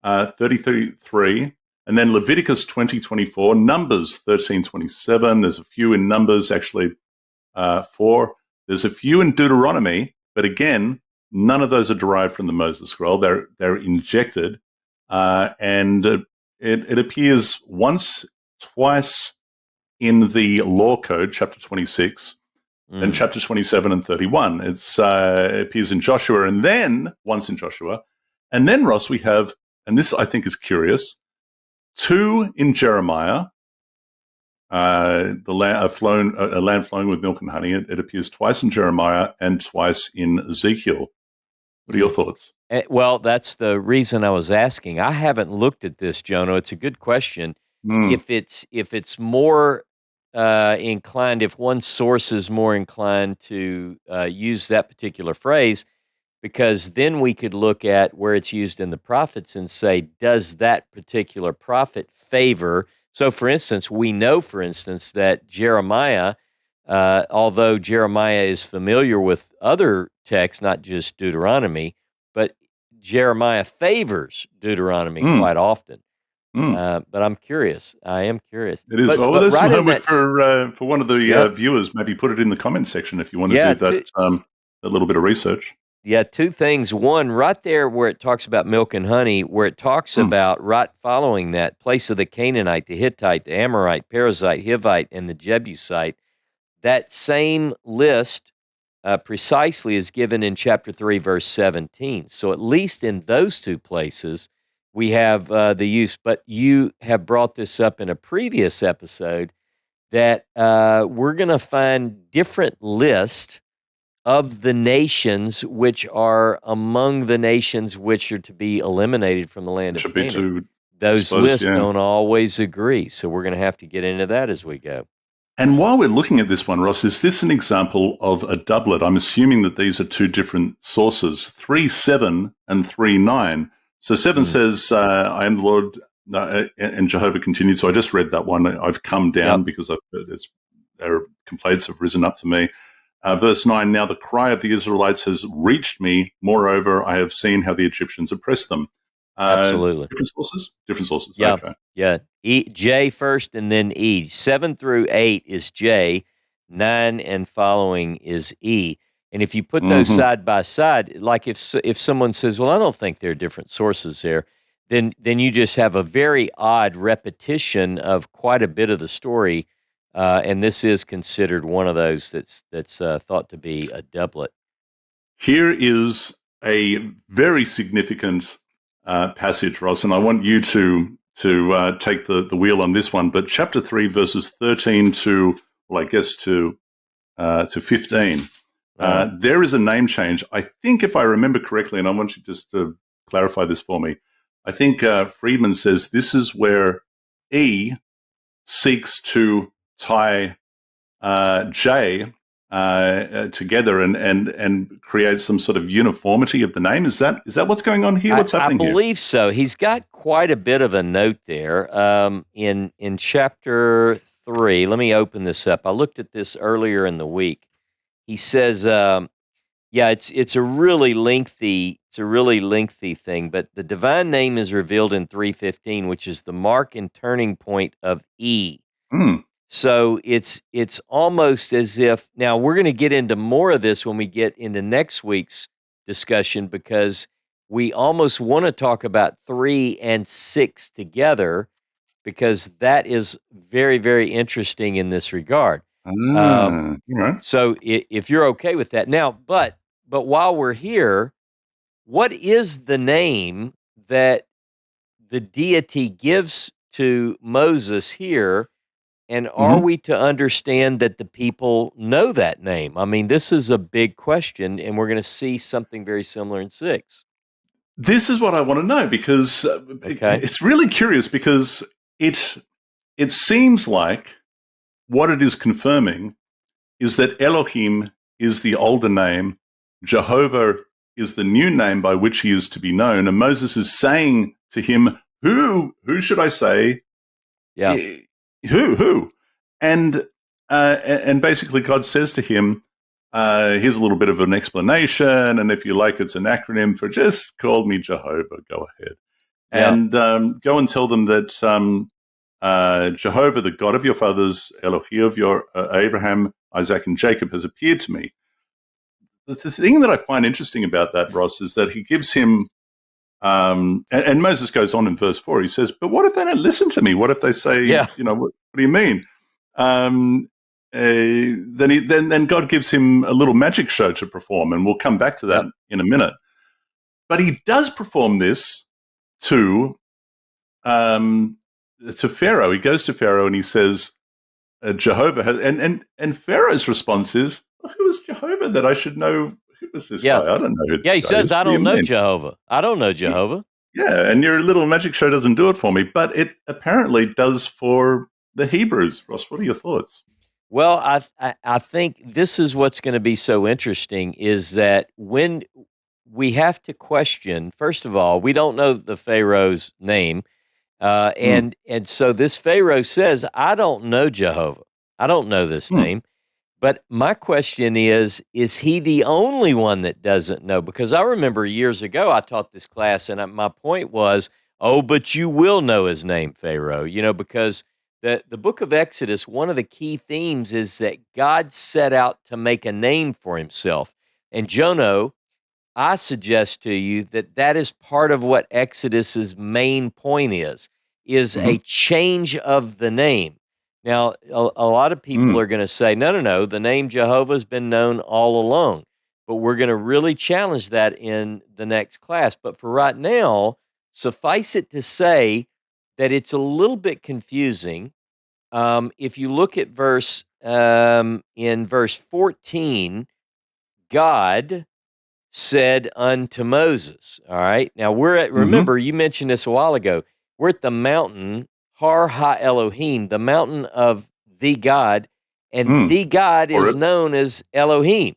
33:3, and then Leviticus 20:24, Numbers 13:27. There's a few in Numbers, actually 4. There's a few in Deuteronomy, but again, none of those are derived from the Moses Scroll. They're injected, and it appears twice in the Law Code, chapter 26, and chapter 27 and 31. It appears in Joshua, and then once in Joshua. And then, Ross, we have, and this I think is curious, 2 in Jeremiah, a land flowing with milk and honey. It appears twice in Jeremiah and twice in Ezekiel. What are your thoughts? Well, that's the reason I was asking. I haven't looked at this, Jono. It's a good question. If it's more inclined, if one source is more inclined to use that particular phrase, because then we could look at where it's used in the prophets and say, does that particular prophet favor? So, for instance, we know, that Jeremiah, although Jeremiah is familiar with other texts, not just Deuteronomy, but Jeremiah favors Deuteronomy quite often. But I'm curious. I am curious. It is. There's some homework for one of the viewers. Maybe put it in the comments section if you want to do that, a little bit of research. Yeah, 2 things. One, right there where it talks about milk and honey, where it talks about right following that place of the Canaanite, the Hittite, the Amorite, Perizzite, Hivite, and the Jebusite, that same list precisely is given in chapter 3, verse 17. So at least in those 2 places, we have the use. But you have brought this up in a previous episode that we're going to find different lists of the nations which are among the nations which are to be eliminated from the land of Canaan. Those lists don't always agree, so we're going to have to get into that as we go. And while we're looking at this one, Ross, is this an example of a doublet? I'm assuming that these are 2 different sources, 3:7 and 3:9. So 7 says, I am the Lord, and Jehovah continued. So I just read that one. I've come down because their complaints have risen up to me. Verse 9, now the cry of the Israelites has reached me. Moreover, I have seen how the Egyptians oppressed them. Absolutely. Different sources. Yeah. Okay. Yeah. J first and then E. 7 through 8 is J. 9 and following is E. And if you put those side by side, like if someone says, well, I don't think there are different sources there, then you just have a very odd repetition of quite a bit of the story. And this is considered one of those that's thought to be a doublet. Here is a very significant passage, Ross, and I want you to take the wheel on this one. But chapter 3, verses 13 to 15. There is a name change. I think, if I remember correctly, and I want you just to clarify this for me. I think Friedman says this is where E seeks to tie J together and create some sort of uniformity of the name. Is that what's going on here? What's happening here? I believe so. He's got quite a bit of a note there in chapter 3. Let me open this up. I looked at this earlier in the week. He says, Yeah, it's a really lengthy thing, but the divine name is revealed in 3:15, which is the mark and turning point of E. Mm. So it's almost as if, now we're going to get into more of this when we get into next week's discussion, because we almost want to talk about 3 and 6 together, because that is very, very interesting in this regard. Right. So if you're okay with that. Now, but while we're here, what is the name that the deity gives to Moses here? And are we to understand that the people know that name? I mean, this is a big question, and we're going to see something very similar in 6. This is what I want to know, because Okay. it's really curious, because it seems like what it is confirming is that Elohim is the older name, Jehovah is the new name by which he is to be known, and Moses is saying to him, who should I say? Yeah. Who? And basically God says to him, here's a little bit of an explanation, and if you like, it's an acronym for just call me Jehovah, go ahead. Yeah. And go and tell them that Jehovah, the God of your fathers, Elohim of your Abraham, Isaac, and Jacob, has appeared to me. The thing that I find interesting about that, Ross, is that he gives him, and Moses goes on in verse 4, he says, but what if they don't listen to me? What if they say, what do you mean? Then God gives him a little magic show to perform, and we'll come back to that in a minute. But he does perform this to Pharaoh. He goes to Pharaoh and he says, Jehovah has, and Pharaoh's response is, who is Jehovah that I should know? Who is this guy? I don't know who this guy he says, is. I don't know Jehovah. I don't know Jehovah. Yeah, and your little magic show doesn't do it for me, but it apparently does for the Hebrews. Ross, what are your thoughts? Well, I think this is what's going to be so interesting, is that when we have to question, first of all, we don't know the Pharaoh's name. And so this Pharaoh says, I don't know Jehovah. I don't know this name. But my question is he the only one that doesn't know? Because I remember years ago I taught this class, and my point was, but you will know his name, Pharaoh, because the book of Exodus, one of the key themes is that God set out to make a name for himself. And Jono, I suggest to you that is part of what Exodus's main point is a change of the name. Now, a lot of people are going to say, no, the name Jehovah has been known all along. But we're going to really challenge that in the next class. But for right now, suffice it to say that it's a little bit confusing. If you look at in verse 14, God said unto Moses. All right. Now remember, you mentioned this a while ago. We're at the mountain, Har Ha-Elohim, the mountain of the God, and the God is known as Elohim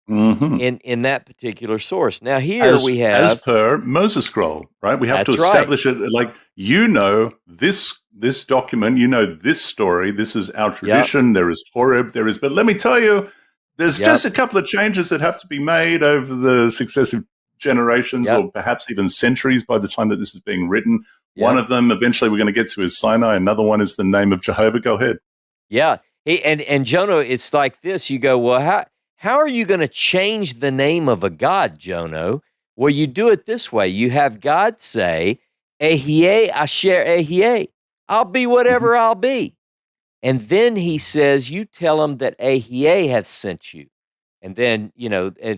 in that particular source. Now here we have, as per Moses scroll, right? We have to establish it like, this document, this story, this is our tradition, there is Horeb, but let me tell you, there's just a couple of changes that have to be made over the successive generations or perhaps even centuries by the time that this is being written. One of them, eventually we're going to get to, is Sinai. Another one is the name of Jehovah. Go ahead. Yeah. And Jono, it's like this. You go, well, how are you going to change the name of a God, Jono? Well, you do it this way. You have God say, Ehyeh asher ehyeh. I'll be whatever I'll be. And then he says, you tell him that Ehyeh hath sent you. And then,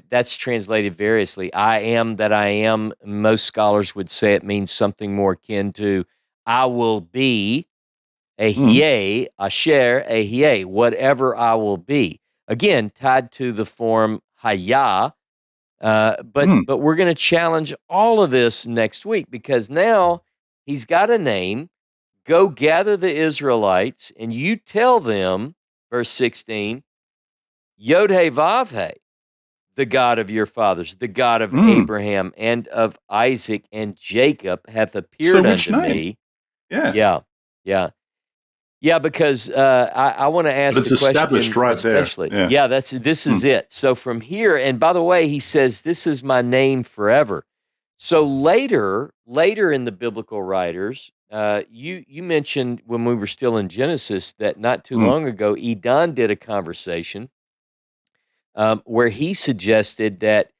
that's translated variously. I am that I am. Most scholars would say it means something more akin to, I will be, Ehyeh, asher ehyeh, whatever I will be. Again, tied to the form Hayah. But we're going to challenge all of this next week, because now he's got a name. Go gather the Israelites, and you tell them, verse 16, Yod-Heh Vav-Heh, the God of your fathers, the God of Abraham and of Isaac and Jacob hath appeared unto me. Yeah. Yeah. Yeah, because I want to ask But it's the question, established right especially. there. Yeah, this is it. So from here, and by the way, he says, "This is my name forever." So later in the biblical writers, you mentioned when we were still in Genesis that not too long ago, Edon did a conversation where he suggested that,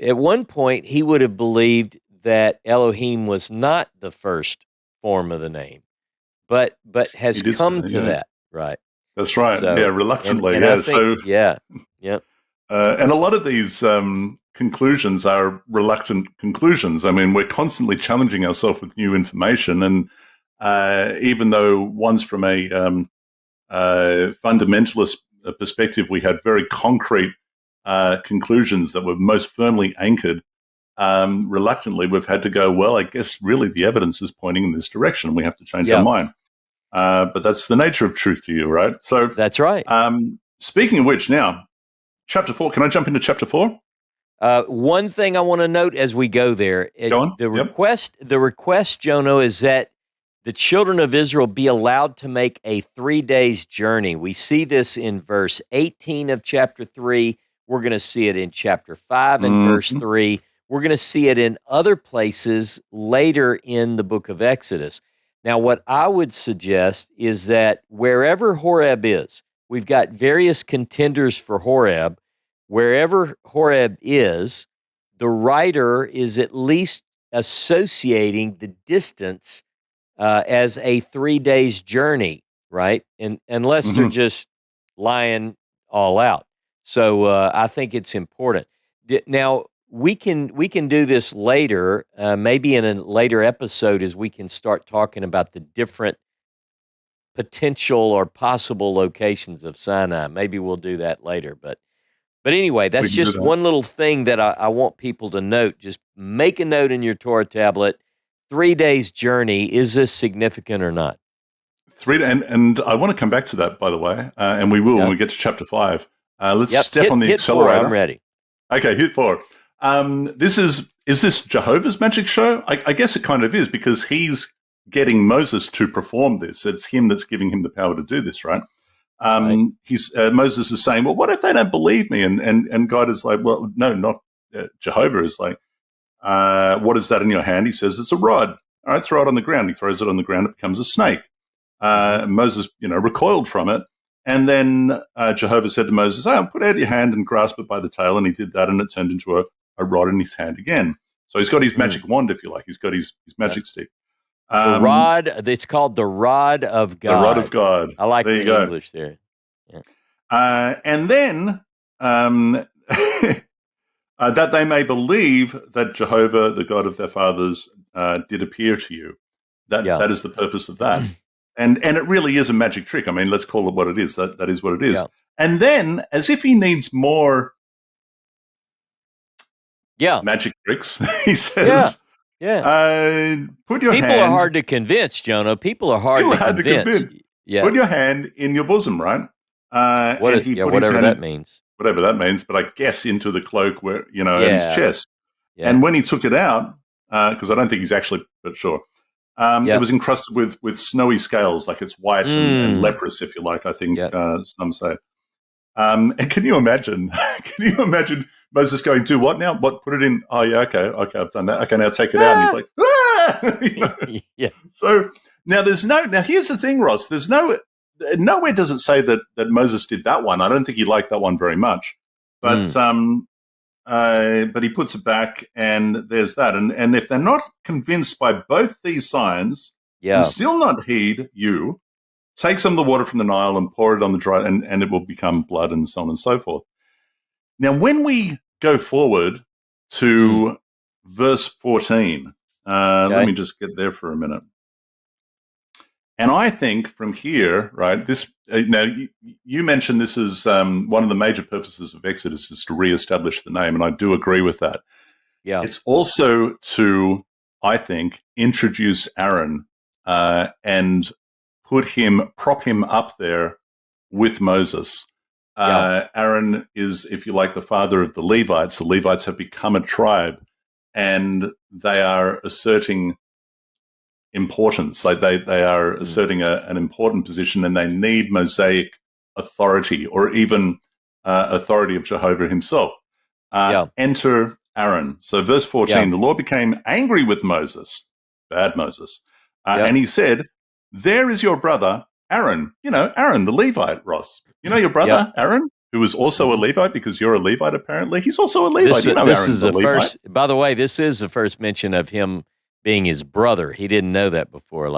at one point he would have believed that Elohim was not the first form of the name, but has come to that, right? That's right. So, Reluctantly. and I think, yep. And a lot of these conclusions are reluctant conclusions. I mean, we're constantly challenging ourselves with new information, and even though one's from a fundamentalist perspective, we had very concrete conclusions that were most firmly anchored. Reluctantly, we've had to go, well, I guess really the evidence is pointing in this direction. We have to change our mind. But that's the nature of truth to you, right? So that's right. Speaking of which, now, chapter 4, can I jump into chapter 4? One thing I want to note as we go there, Go on. the request, Jono, is that the children of Israel be allowed to make a 3 days journey. We see this in verse 18 of chapter 3. We're going to see it in chapter 5 and verse 3. We're going to see it in other places later in the book of Exodus. Now, what I would suggest is that wherever Horeb is, we've got various contenders for Horeb. Wherever Horeb is, the writer is at least associating the distance as a 3 days journey, right? And unless they're just lying all out. So I think it's important. Now, we can do this later, maybe in a later episode, as we can start talking about the different potential or possible locations of Sinai. Maybe we'll do that later, but anyway, that's just one little thing that I want people to note. Just make a note in your Torah tablet. 3 days journey, is this significant or not? And I want to come back to that, by the way, and we will when we get to chapter 5. Let's step on the accelerator. 4, I'm ready. Okay, hit 4. Is this Jehovah's magic show? I guess it kind of is, because he's getting Moses to perform this. It's him that's giving him the power to do this, right? Moses is saying, well, what if they don't believe me? And God is like, well, no, not Jehovah is like, what is that in your hand? He says, it's a rod. All right, throw it on the ground. He throws it on the ground. It becomes a snake. Moses, recoiled from it. And then Jehovah said to Moses, put out your hand and grasp it by the tail. And he did that, and it turned into a rod in his hand again. So he's got his magic wand, if you like. He's got his magic stick. The rod, it's called the rod of God. The rod of God. I like the English there. Yeah. And then that they may believe that Jehovah, the God of their fathers, did appear to you. That is the purpose of that. And it really is a magic trick. I mean, let's call it what it is. That is what it is. Yeah. And then, as if he needs more magic tricks, he says, put your hand... People are hard to convince, Jono. People are hard to convince. Yeah. Put your hand in your bosom, right? Whatever that means. Whatever that means, but I guess into the cloak where, in his chest. Yeah. And when he took it out, because I don't think he's actually, but sure, it was encrusted with snowy scales, like it's white and leprous, if you like, I think some say. And can you imagine Moses going, do what now? What, put it in? Oh, yeah, okay, I've done that. Okay, now take it out. And he's like, Yeah. So now here's the thing, Ross, there's nowhere does it say that Moses did that one. I don't think he liked that one very much. But he puts it back, and there's that. And if they're not convinced by both these signs and still not heed you, take some of the water from the Nile and pour it on the dry, and it will become blood, and so on and so forth. Now, when we go forward to verse 14, let me just get there for a minute. And I think from here, right, this now you mentioned this is one of the major purposes of Exodus is to reestablish the name, and I do agree with that. Yeah, it's also to, I think, introduce Aaron and prop him up there with Moses. Aaron is, if you like, the father of the Levites. The Levites have become a tribe, and they are asserting importance. Like they are asserting an important position, and they need Mosaic authority, or even authority of Jehovah himself. Enter Aaron. So verse 14, the Lord became angry with Moses, bad Moses, and he said, there is your brother, Aaron. You know, Aaron, the Levite, Ross. You know your brother, Aaron, who is also a Levite, because you're a Levite, apparently. He's also a Levite. This, you know this Aaron's is a the Levite. first, by the way, this is the first mention of him being his brother. He didn't know that before.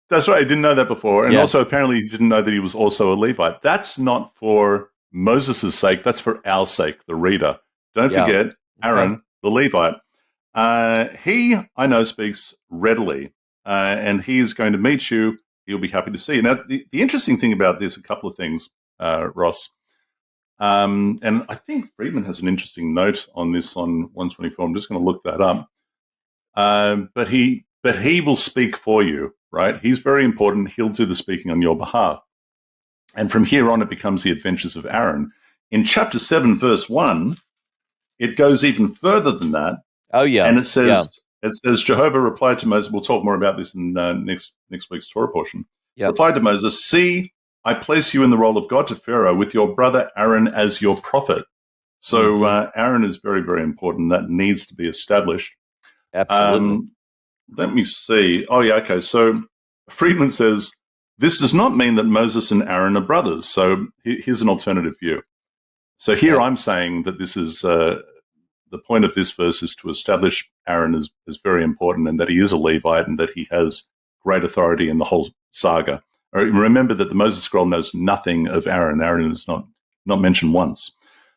That's right. He didn't know that before. And also, apparently, he didn't know that he was also a Levite. That's not for Moses' sake. That's for our sake, the reader. Don't forget, Aaron, the Levite. He, I know, speaks readily, and he is going to meet you. He'll be happy to see you. Now, the interesting thing about this, a couple of things, Ross, and I think Friedman has an interesting note on this on 124. I'm just going to look that up. But he will speak for you, right? He's very important. He'll do the speaking on your behalf. And from here on, it becomes the adventures of Aaron. In chapter 7, verse 1, it goes even further than that. Oh, yeah. And it says, Jehovah replied to Moses, we'll talk more about this in next week's Torah portion, replied to Moses, see, I place you in the role of God to Pharaoh with your brother Aaron as your prophet. So Aaron is very, very important. That needs to be established. Absolutely. Let me see. Oh, yeah, okay. So Friedman says, this does not mean that Moses and Aaron are brothers. So here's an alternative view. So here I'm saying that this is the point of this verse is to establish Aaron as very important, and that he is a Levite, and that he has great authority in the whole saga. Remember that the Moses scroll knows nothing of Aaron. Aaron is not mentioned once.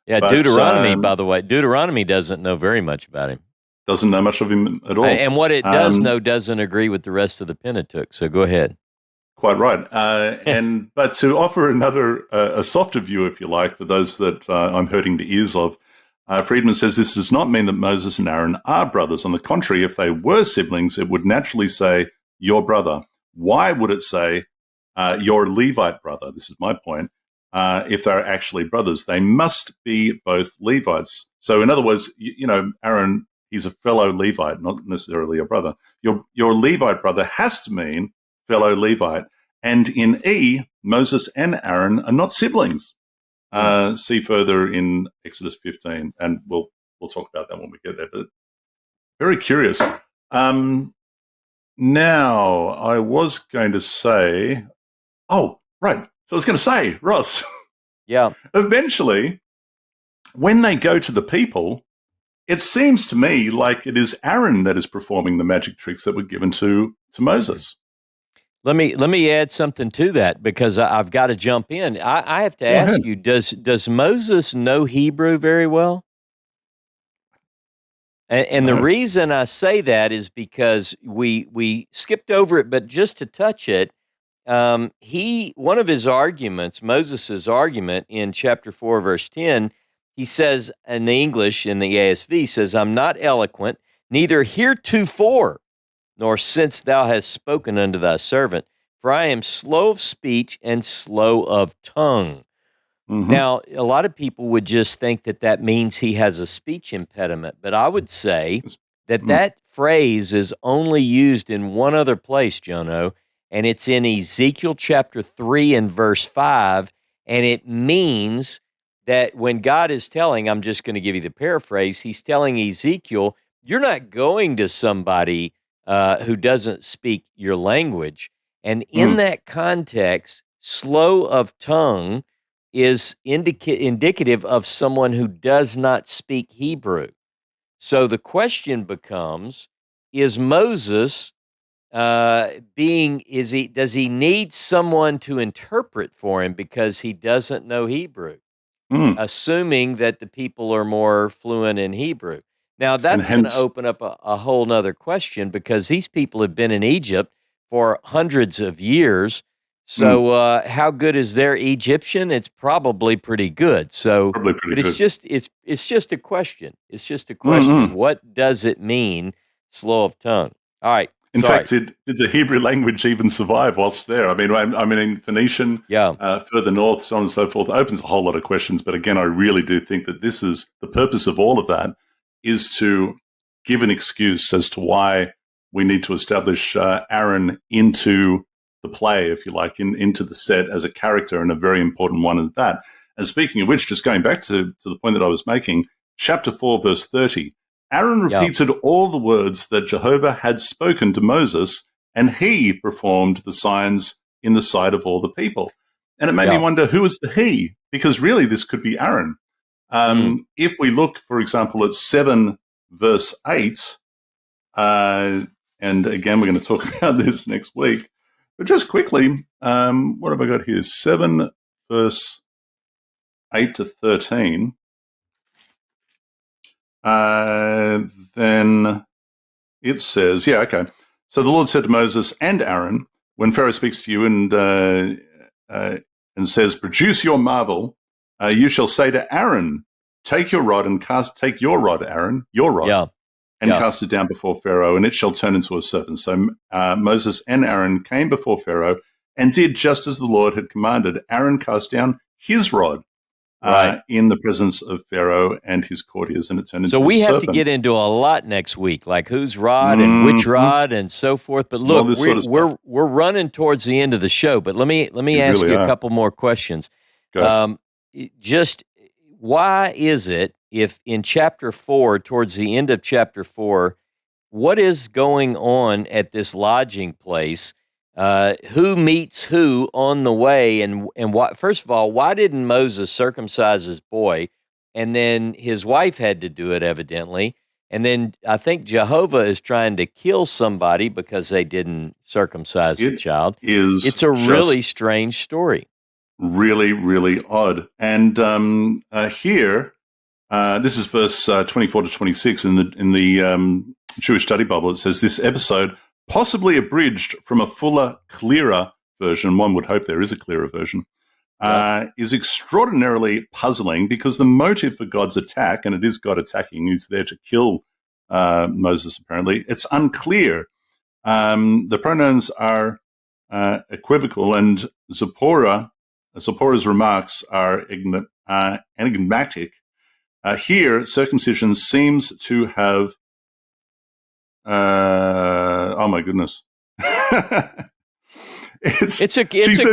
Yeah, but, Deuteronomy, by the way, Deuteronomy doesn't know very much about him. Doesn't know much of him at all. And what it does know doesn't agree with the rest of the Pentateuch. So go ahead. Quite right. But to offer another, a softer view, if you like, for those that I'm hurting the ears of, Friedman says this does not mean that Moses and Aaron are brothers. On the contrary, if they were siblings, it would naturally say, your brother. Why would it say, your Levite brother? This is my point. If they're actually brothers, they must be both Levites. So in other words, you know, Aaron, he's a fellow Levite, not necessarily a brother. Your Levite brother has to mean fellow Levite. And in E, Moses and Aaron are not siblings. See further in Exodus 15, and we'll talk about that when we get there. But very curious. Now, I was going to say, oh, right. So I was going to say, Ross. Eventually, when they go to the people, it seems to me like it is Aaron that is performing the magic tricks that were given to Moses. Let me add something to that, because I've got to jump in. I have to ask you, does Moses know Hebrew very well? And the reason I say that is because we skipped over it, but just to touch it, one of his arguments, Moses' argument in chapter 4, verse 10, he says in the English, in the ASV, says, I'm not eloquent, neither heretofore, nor since thou hast spoken unto thy servant, for I am slow of speech and slow of tongue. Now, a lot of people would just think that means he has a speech impediment, but I would say that phrase is only used in one other place, Jono, and it's in Ezekiel chapter 3 and verse 5, and it means that when God is telling, I'm just going to give you the paraphrase, he's telling Ezekiel, you're not going to somebody who doesn't speak your language. And in that context, slow of tongue is indicative of someone who does not speak Hebrew. So the question becomes, is Moses does he need someone to interpret for him because he doesn't know Hebrew? Assuming that the people are more fluent in Hebrew. Now, that's going to open up a whole nother question, because these people have been in Egypt for hundreds of years. So how good is their Egyptian? It's probably pretty good. So, but it's just a question. It's just a question. What does it mean, slow of tongue? All right. In fact, did the Hebrew language even survive whilst there? I mean, in Phoenician, further north, so on and so forth, opens a whole lot of questions. But again, I really do think that this is the purpose of all of that, is to give an excuse as to why we need to establish Aaron into the play, if you like, into the set as a character, and a very important one is that. And speaking of which, just going back to the point that I was making, chapter 4, verse 30, Aaron repeated all the words that Jehovah had spoken to Moses, and he performed the signs in the sight of all the people. And it made me wonder, who is the he? Because really this could be Aaron. If we look, for example, at 7 verse 8, and again, we're going to talk about this next week, but just quickly, what have I got here? 7 verse 8 to 13. Then it says, So the Lord said to Moses and Aaron, when Pharaoh speaks to you and says, produce your marvel, you shall say to Aaron, take your rod, Aaron, your rod, cast it down before Pharaoh, and it shall turn into a serpent. So Moses and Aaron came before Pharaoh and did just as the Lord had commanded. Aaron cast down his rod in the presence of Pharaoh and his courtiers, and it turned into a serpent. So we have to get into a lot next week, like whose rod and which rod and so forth. But look, we're running towards the end of the show. But let me ask you a couple more questions. Just why is it, if in chapter 4, towards the end of chapter 4, what is going on at this lodging place? Who meets who on the way, and why, first of all, why didn't Moses circumcise his boy, and then his wife had to do it evidently, and then I think Jehovah is trying to kill somebody because they didn't circumcise the child. It's a really strange story. Really, really odd. And here, this is verse 24 to 26 in the Jewish Study Bible. It says, this episode, possibly abridged from a fuller, clearer version, one would hope there is a clearer version, is extraordinarily puzzling because the motive for God's attack, and it is God attacking, he's there to kill Moses apparently, it's unclear. The pronouns are equivocal, and Zipporah's remarks are enigmatic. Here, circumcision seems to have oh my goodness! It's a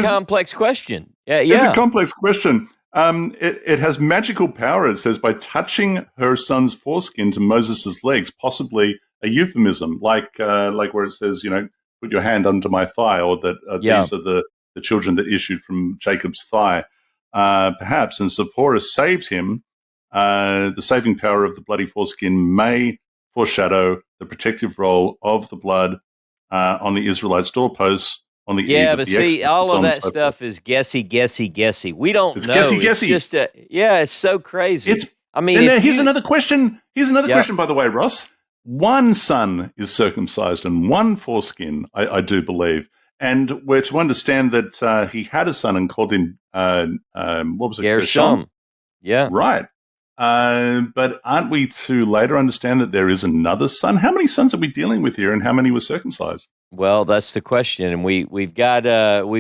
complex question. It's a complex question. It has magical power. It says by touching her son's foreskin to Moses' legs, possibly a euphemism, like where it says, put your hand under my thigh, or that these are the children that issued from Jacob's thigh, perhaps. And Zipporah saved him. The saving power of the bloody foreskin may foreshadow the protective role of the blood on the Israelites' doorposts on the eve of the Exodus. All of that stuff is guessy. We don't know. Guessy. It's just it's so crazy. Here's another question. Question, by the way, Ross. One son is circumcised and one foreskin, I do believe. And we're to understand that he had a son and called him, what was it? Gershom. Yeah. Right. But aren't we to later understand that there is another son? How many sons are we dealing with here, and how many were circumcised? Well, that's the question, and we're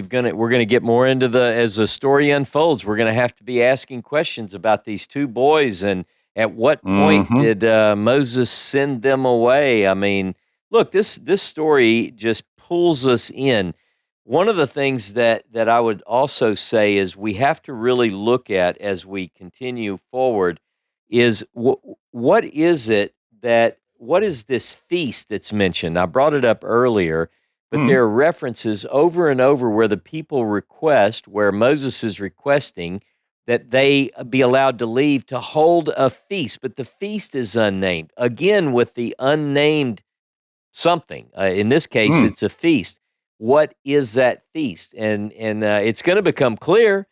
gonna get more into as the story unfolds. We're gonna have to be asking questions about these two boys, and at what point did Moses send them away? I mean, look, this story just pulls us in. One of the things that I would also say is we have to really look at as we continue forward is what is this feast that's mentioned? I brought it up earlier, but there are references over and over where the people where Moses is requesting that they be allowed to leave to hold a feast, but the feast is unnamed. Again, with the unnamed something. In this case, it's a feast. What is that feast? And it's going to become clear,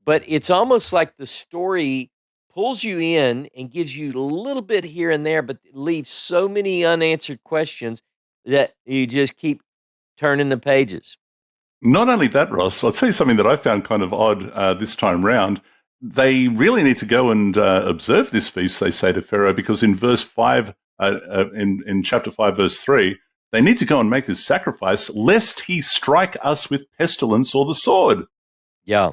but it's almost like the story pulls you in and gives you a little bit here and there, but leaves so many unanswered questions that you just keep turning the pages. Not only that, Ross, I'll tell you something that I found kind of odd this time round. They really need to go and observe this feast, they say to Pharaoh, because in verse 5, in chapter 5, verse 3, they need to go and make this sacrifice, lest he strike us with pestilence or the sword. Yeah.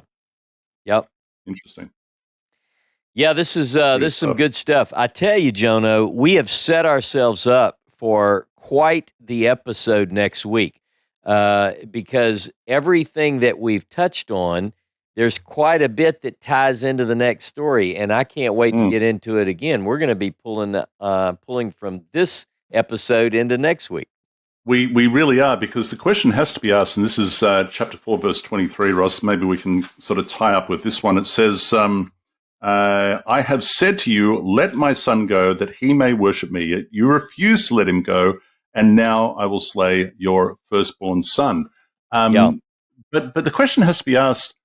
Yep. Interesting. Yeah, this is some good stuff. I tell you, Jono, we have set ourselves up for quite the episode next week because everything that we've touched on, there's quite a bit that ties into the next story, and I can't wait to get into it again. We're going to be pulling from this episode into next week. We really are, because the question has to be asked, and this is chapter 4, verse 23, Ross. Maybe we can sort of tie up with this one. It says, I have said to you, let my son go that he may worship me. Yet you refuse to let him go, and now I will slay your firstborn son. But the question has to be asked,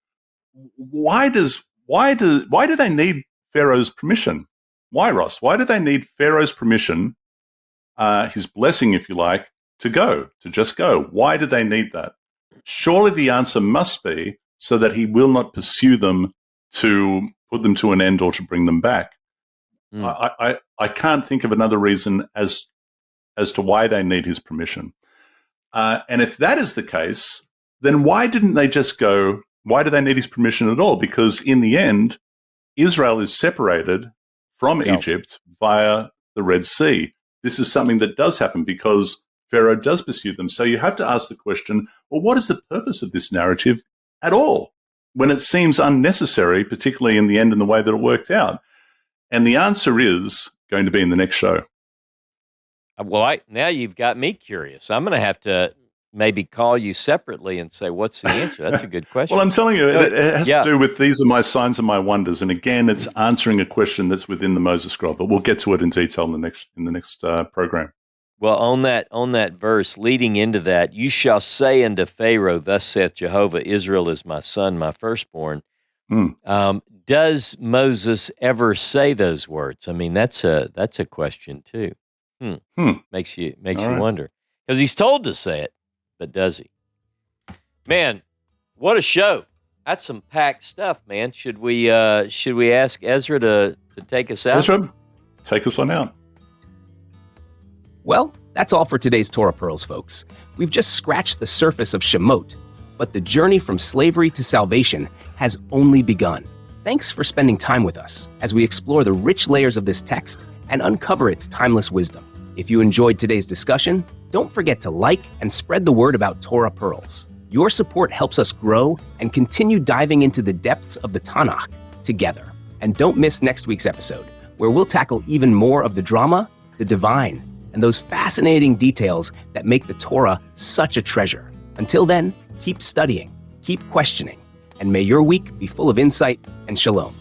why do they need Pharaoh's permission? Why, Ross? Why do they need Pharaoh's permission, his blessing, if you like, to just go? Why do they need that? Surely the answer must be so that he will not pursue them to put them to an end or to bring them back. I can't think of another reason as to why they need his permission. And if that is the case, then why didn't they just go? Why do they need his permission at all? Because in the end, Israel is separated from Egypt via the Red Sea. This is something that does happen because Pharaoh does pursue them. So you have to ask the question, well, what is the purpose of this narrative at all, when it seems unnecessary, particularly in the end and the way that it worked out? And the answer is going to be in the next show. Well, now you've got me curious. I'm going to have to maybe call you separately and say, what's the answer? That's a good question. Well, I'm telling you, it has to do with these are my signs and my wonders. And again, it's answering a question that's within the Moses scroll, but we'll get to it in detail in the next program. Well, on that verse, leading into that, you shall say unto Pharaoh, thus saith Jehovah, Israel is my son, my firstborn. Does Moses ever say those words? I mean, that's a question too. Makes you wonder, because he's told to say it, but does he? Man, what a show! That's some packed stuff, man. Should we ask Ezra to take us out? Ezra, take us on out. Well, that's all for today's Torah Pearls, folks. We've just scratched the surface of Shemot, but the journey from slavery to salvation has only begun. Thanks for spending time with us as we explore the rich layers of this text and uncover its timeless wisdom. If you enjoyed today's discussion, don't forget to like and spread the word about Torah Pearls. Your support helps us grow and continue diving into the depths of the Tanakh together. And don't miss next week's episode, where we'll tackle even more of the drama, the divine, and those fascinating details that make the Torah such a treasure. Until then, keep studying, keep questioning, and may your week be full of insight and shalom.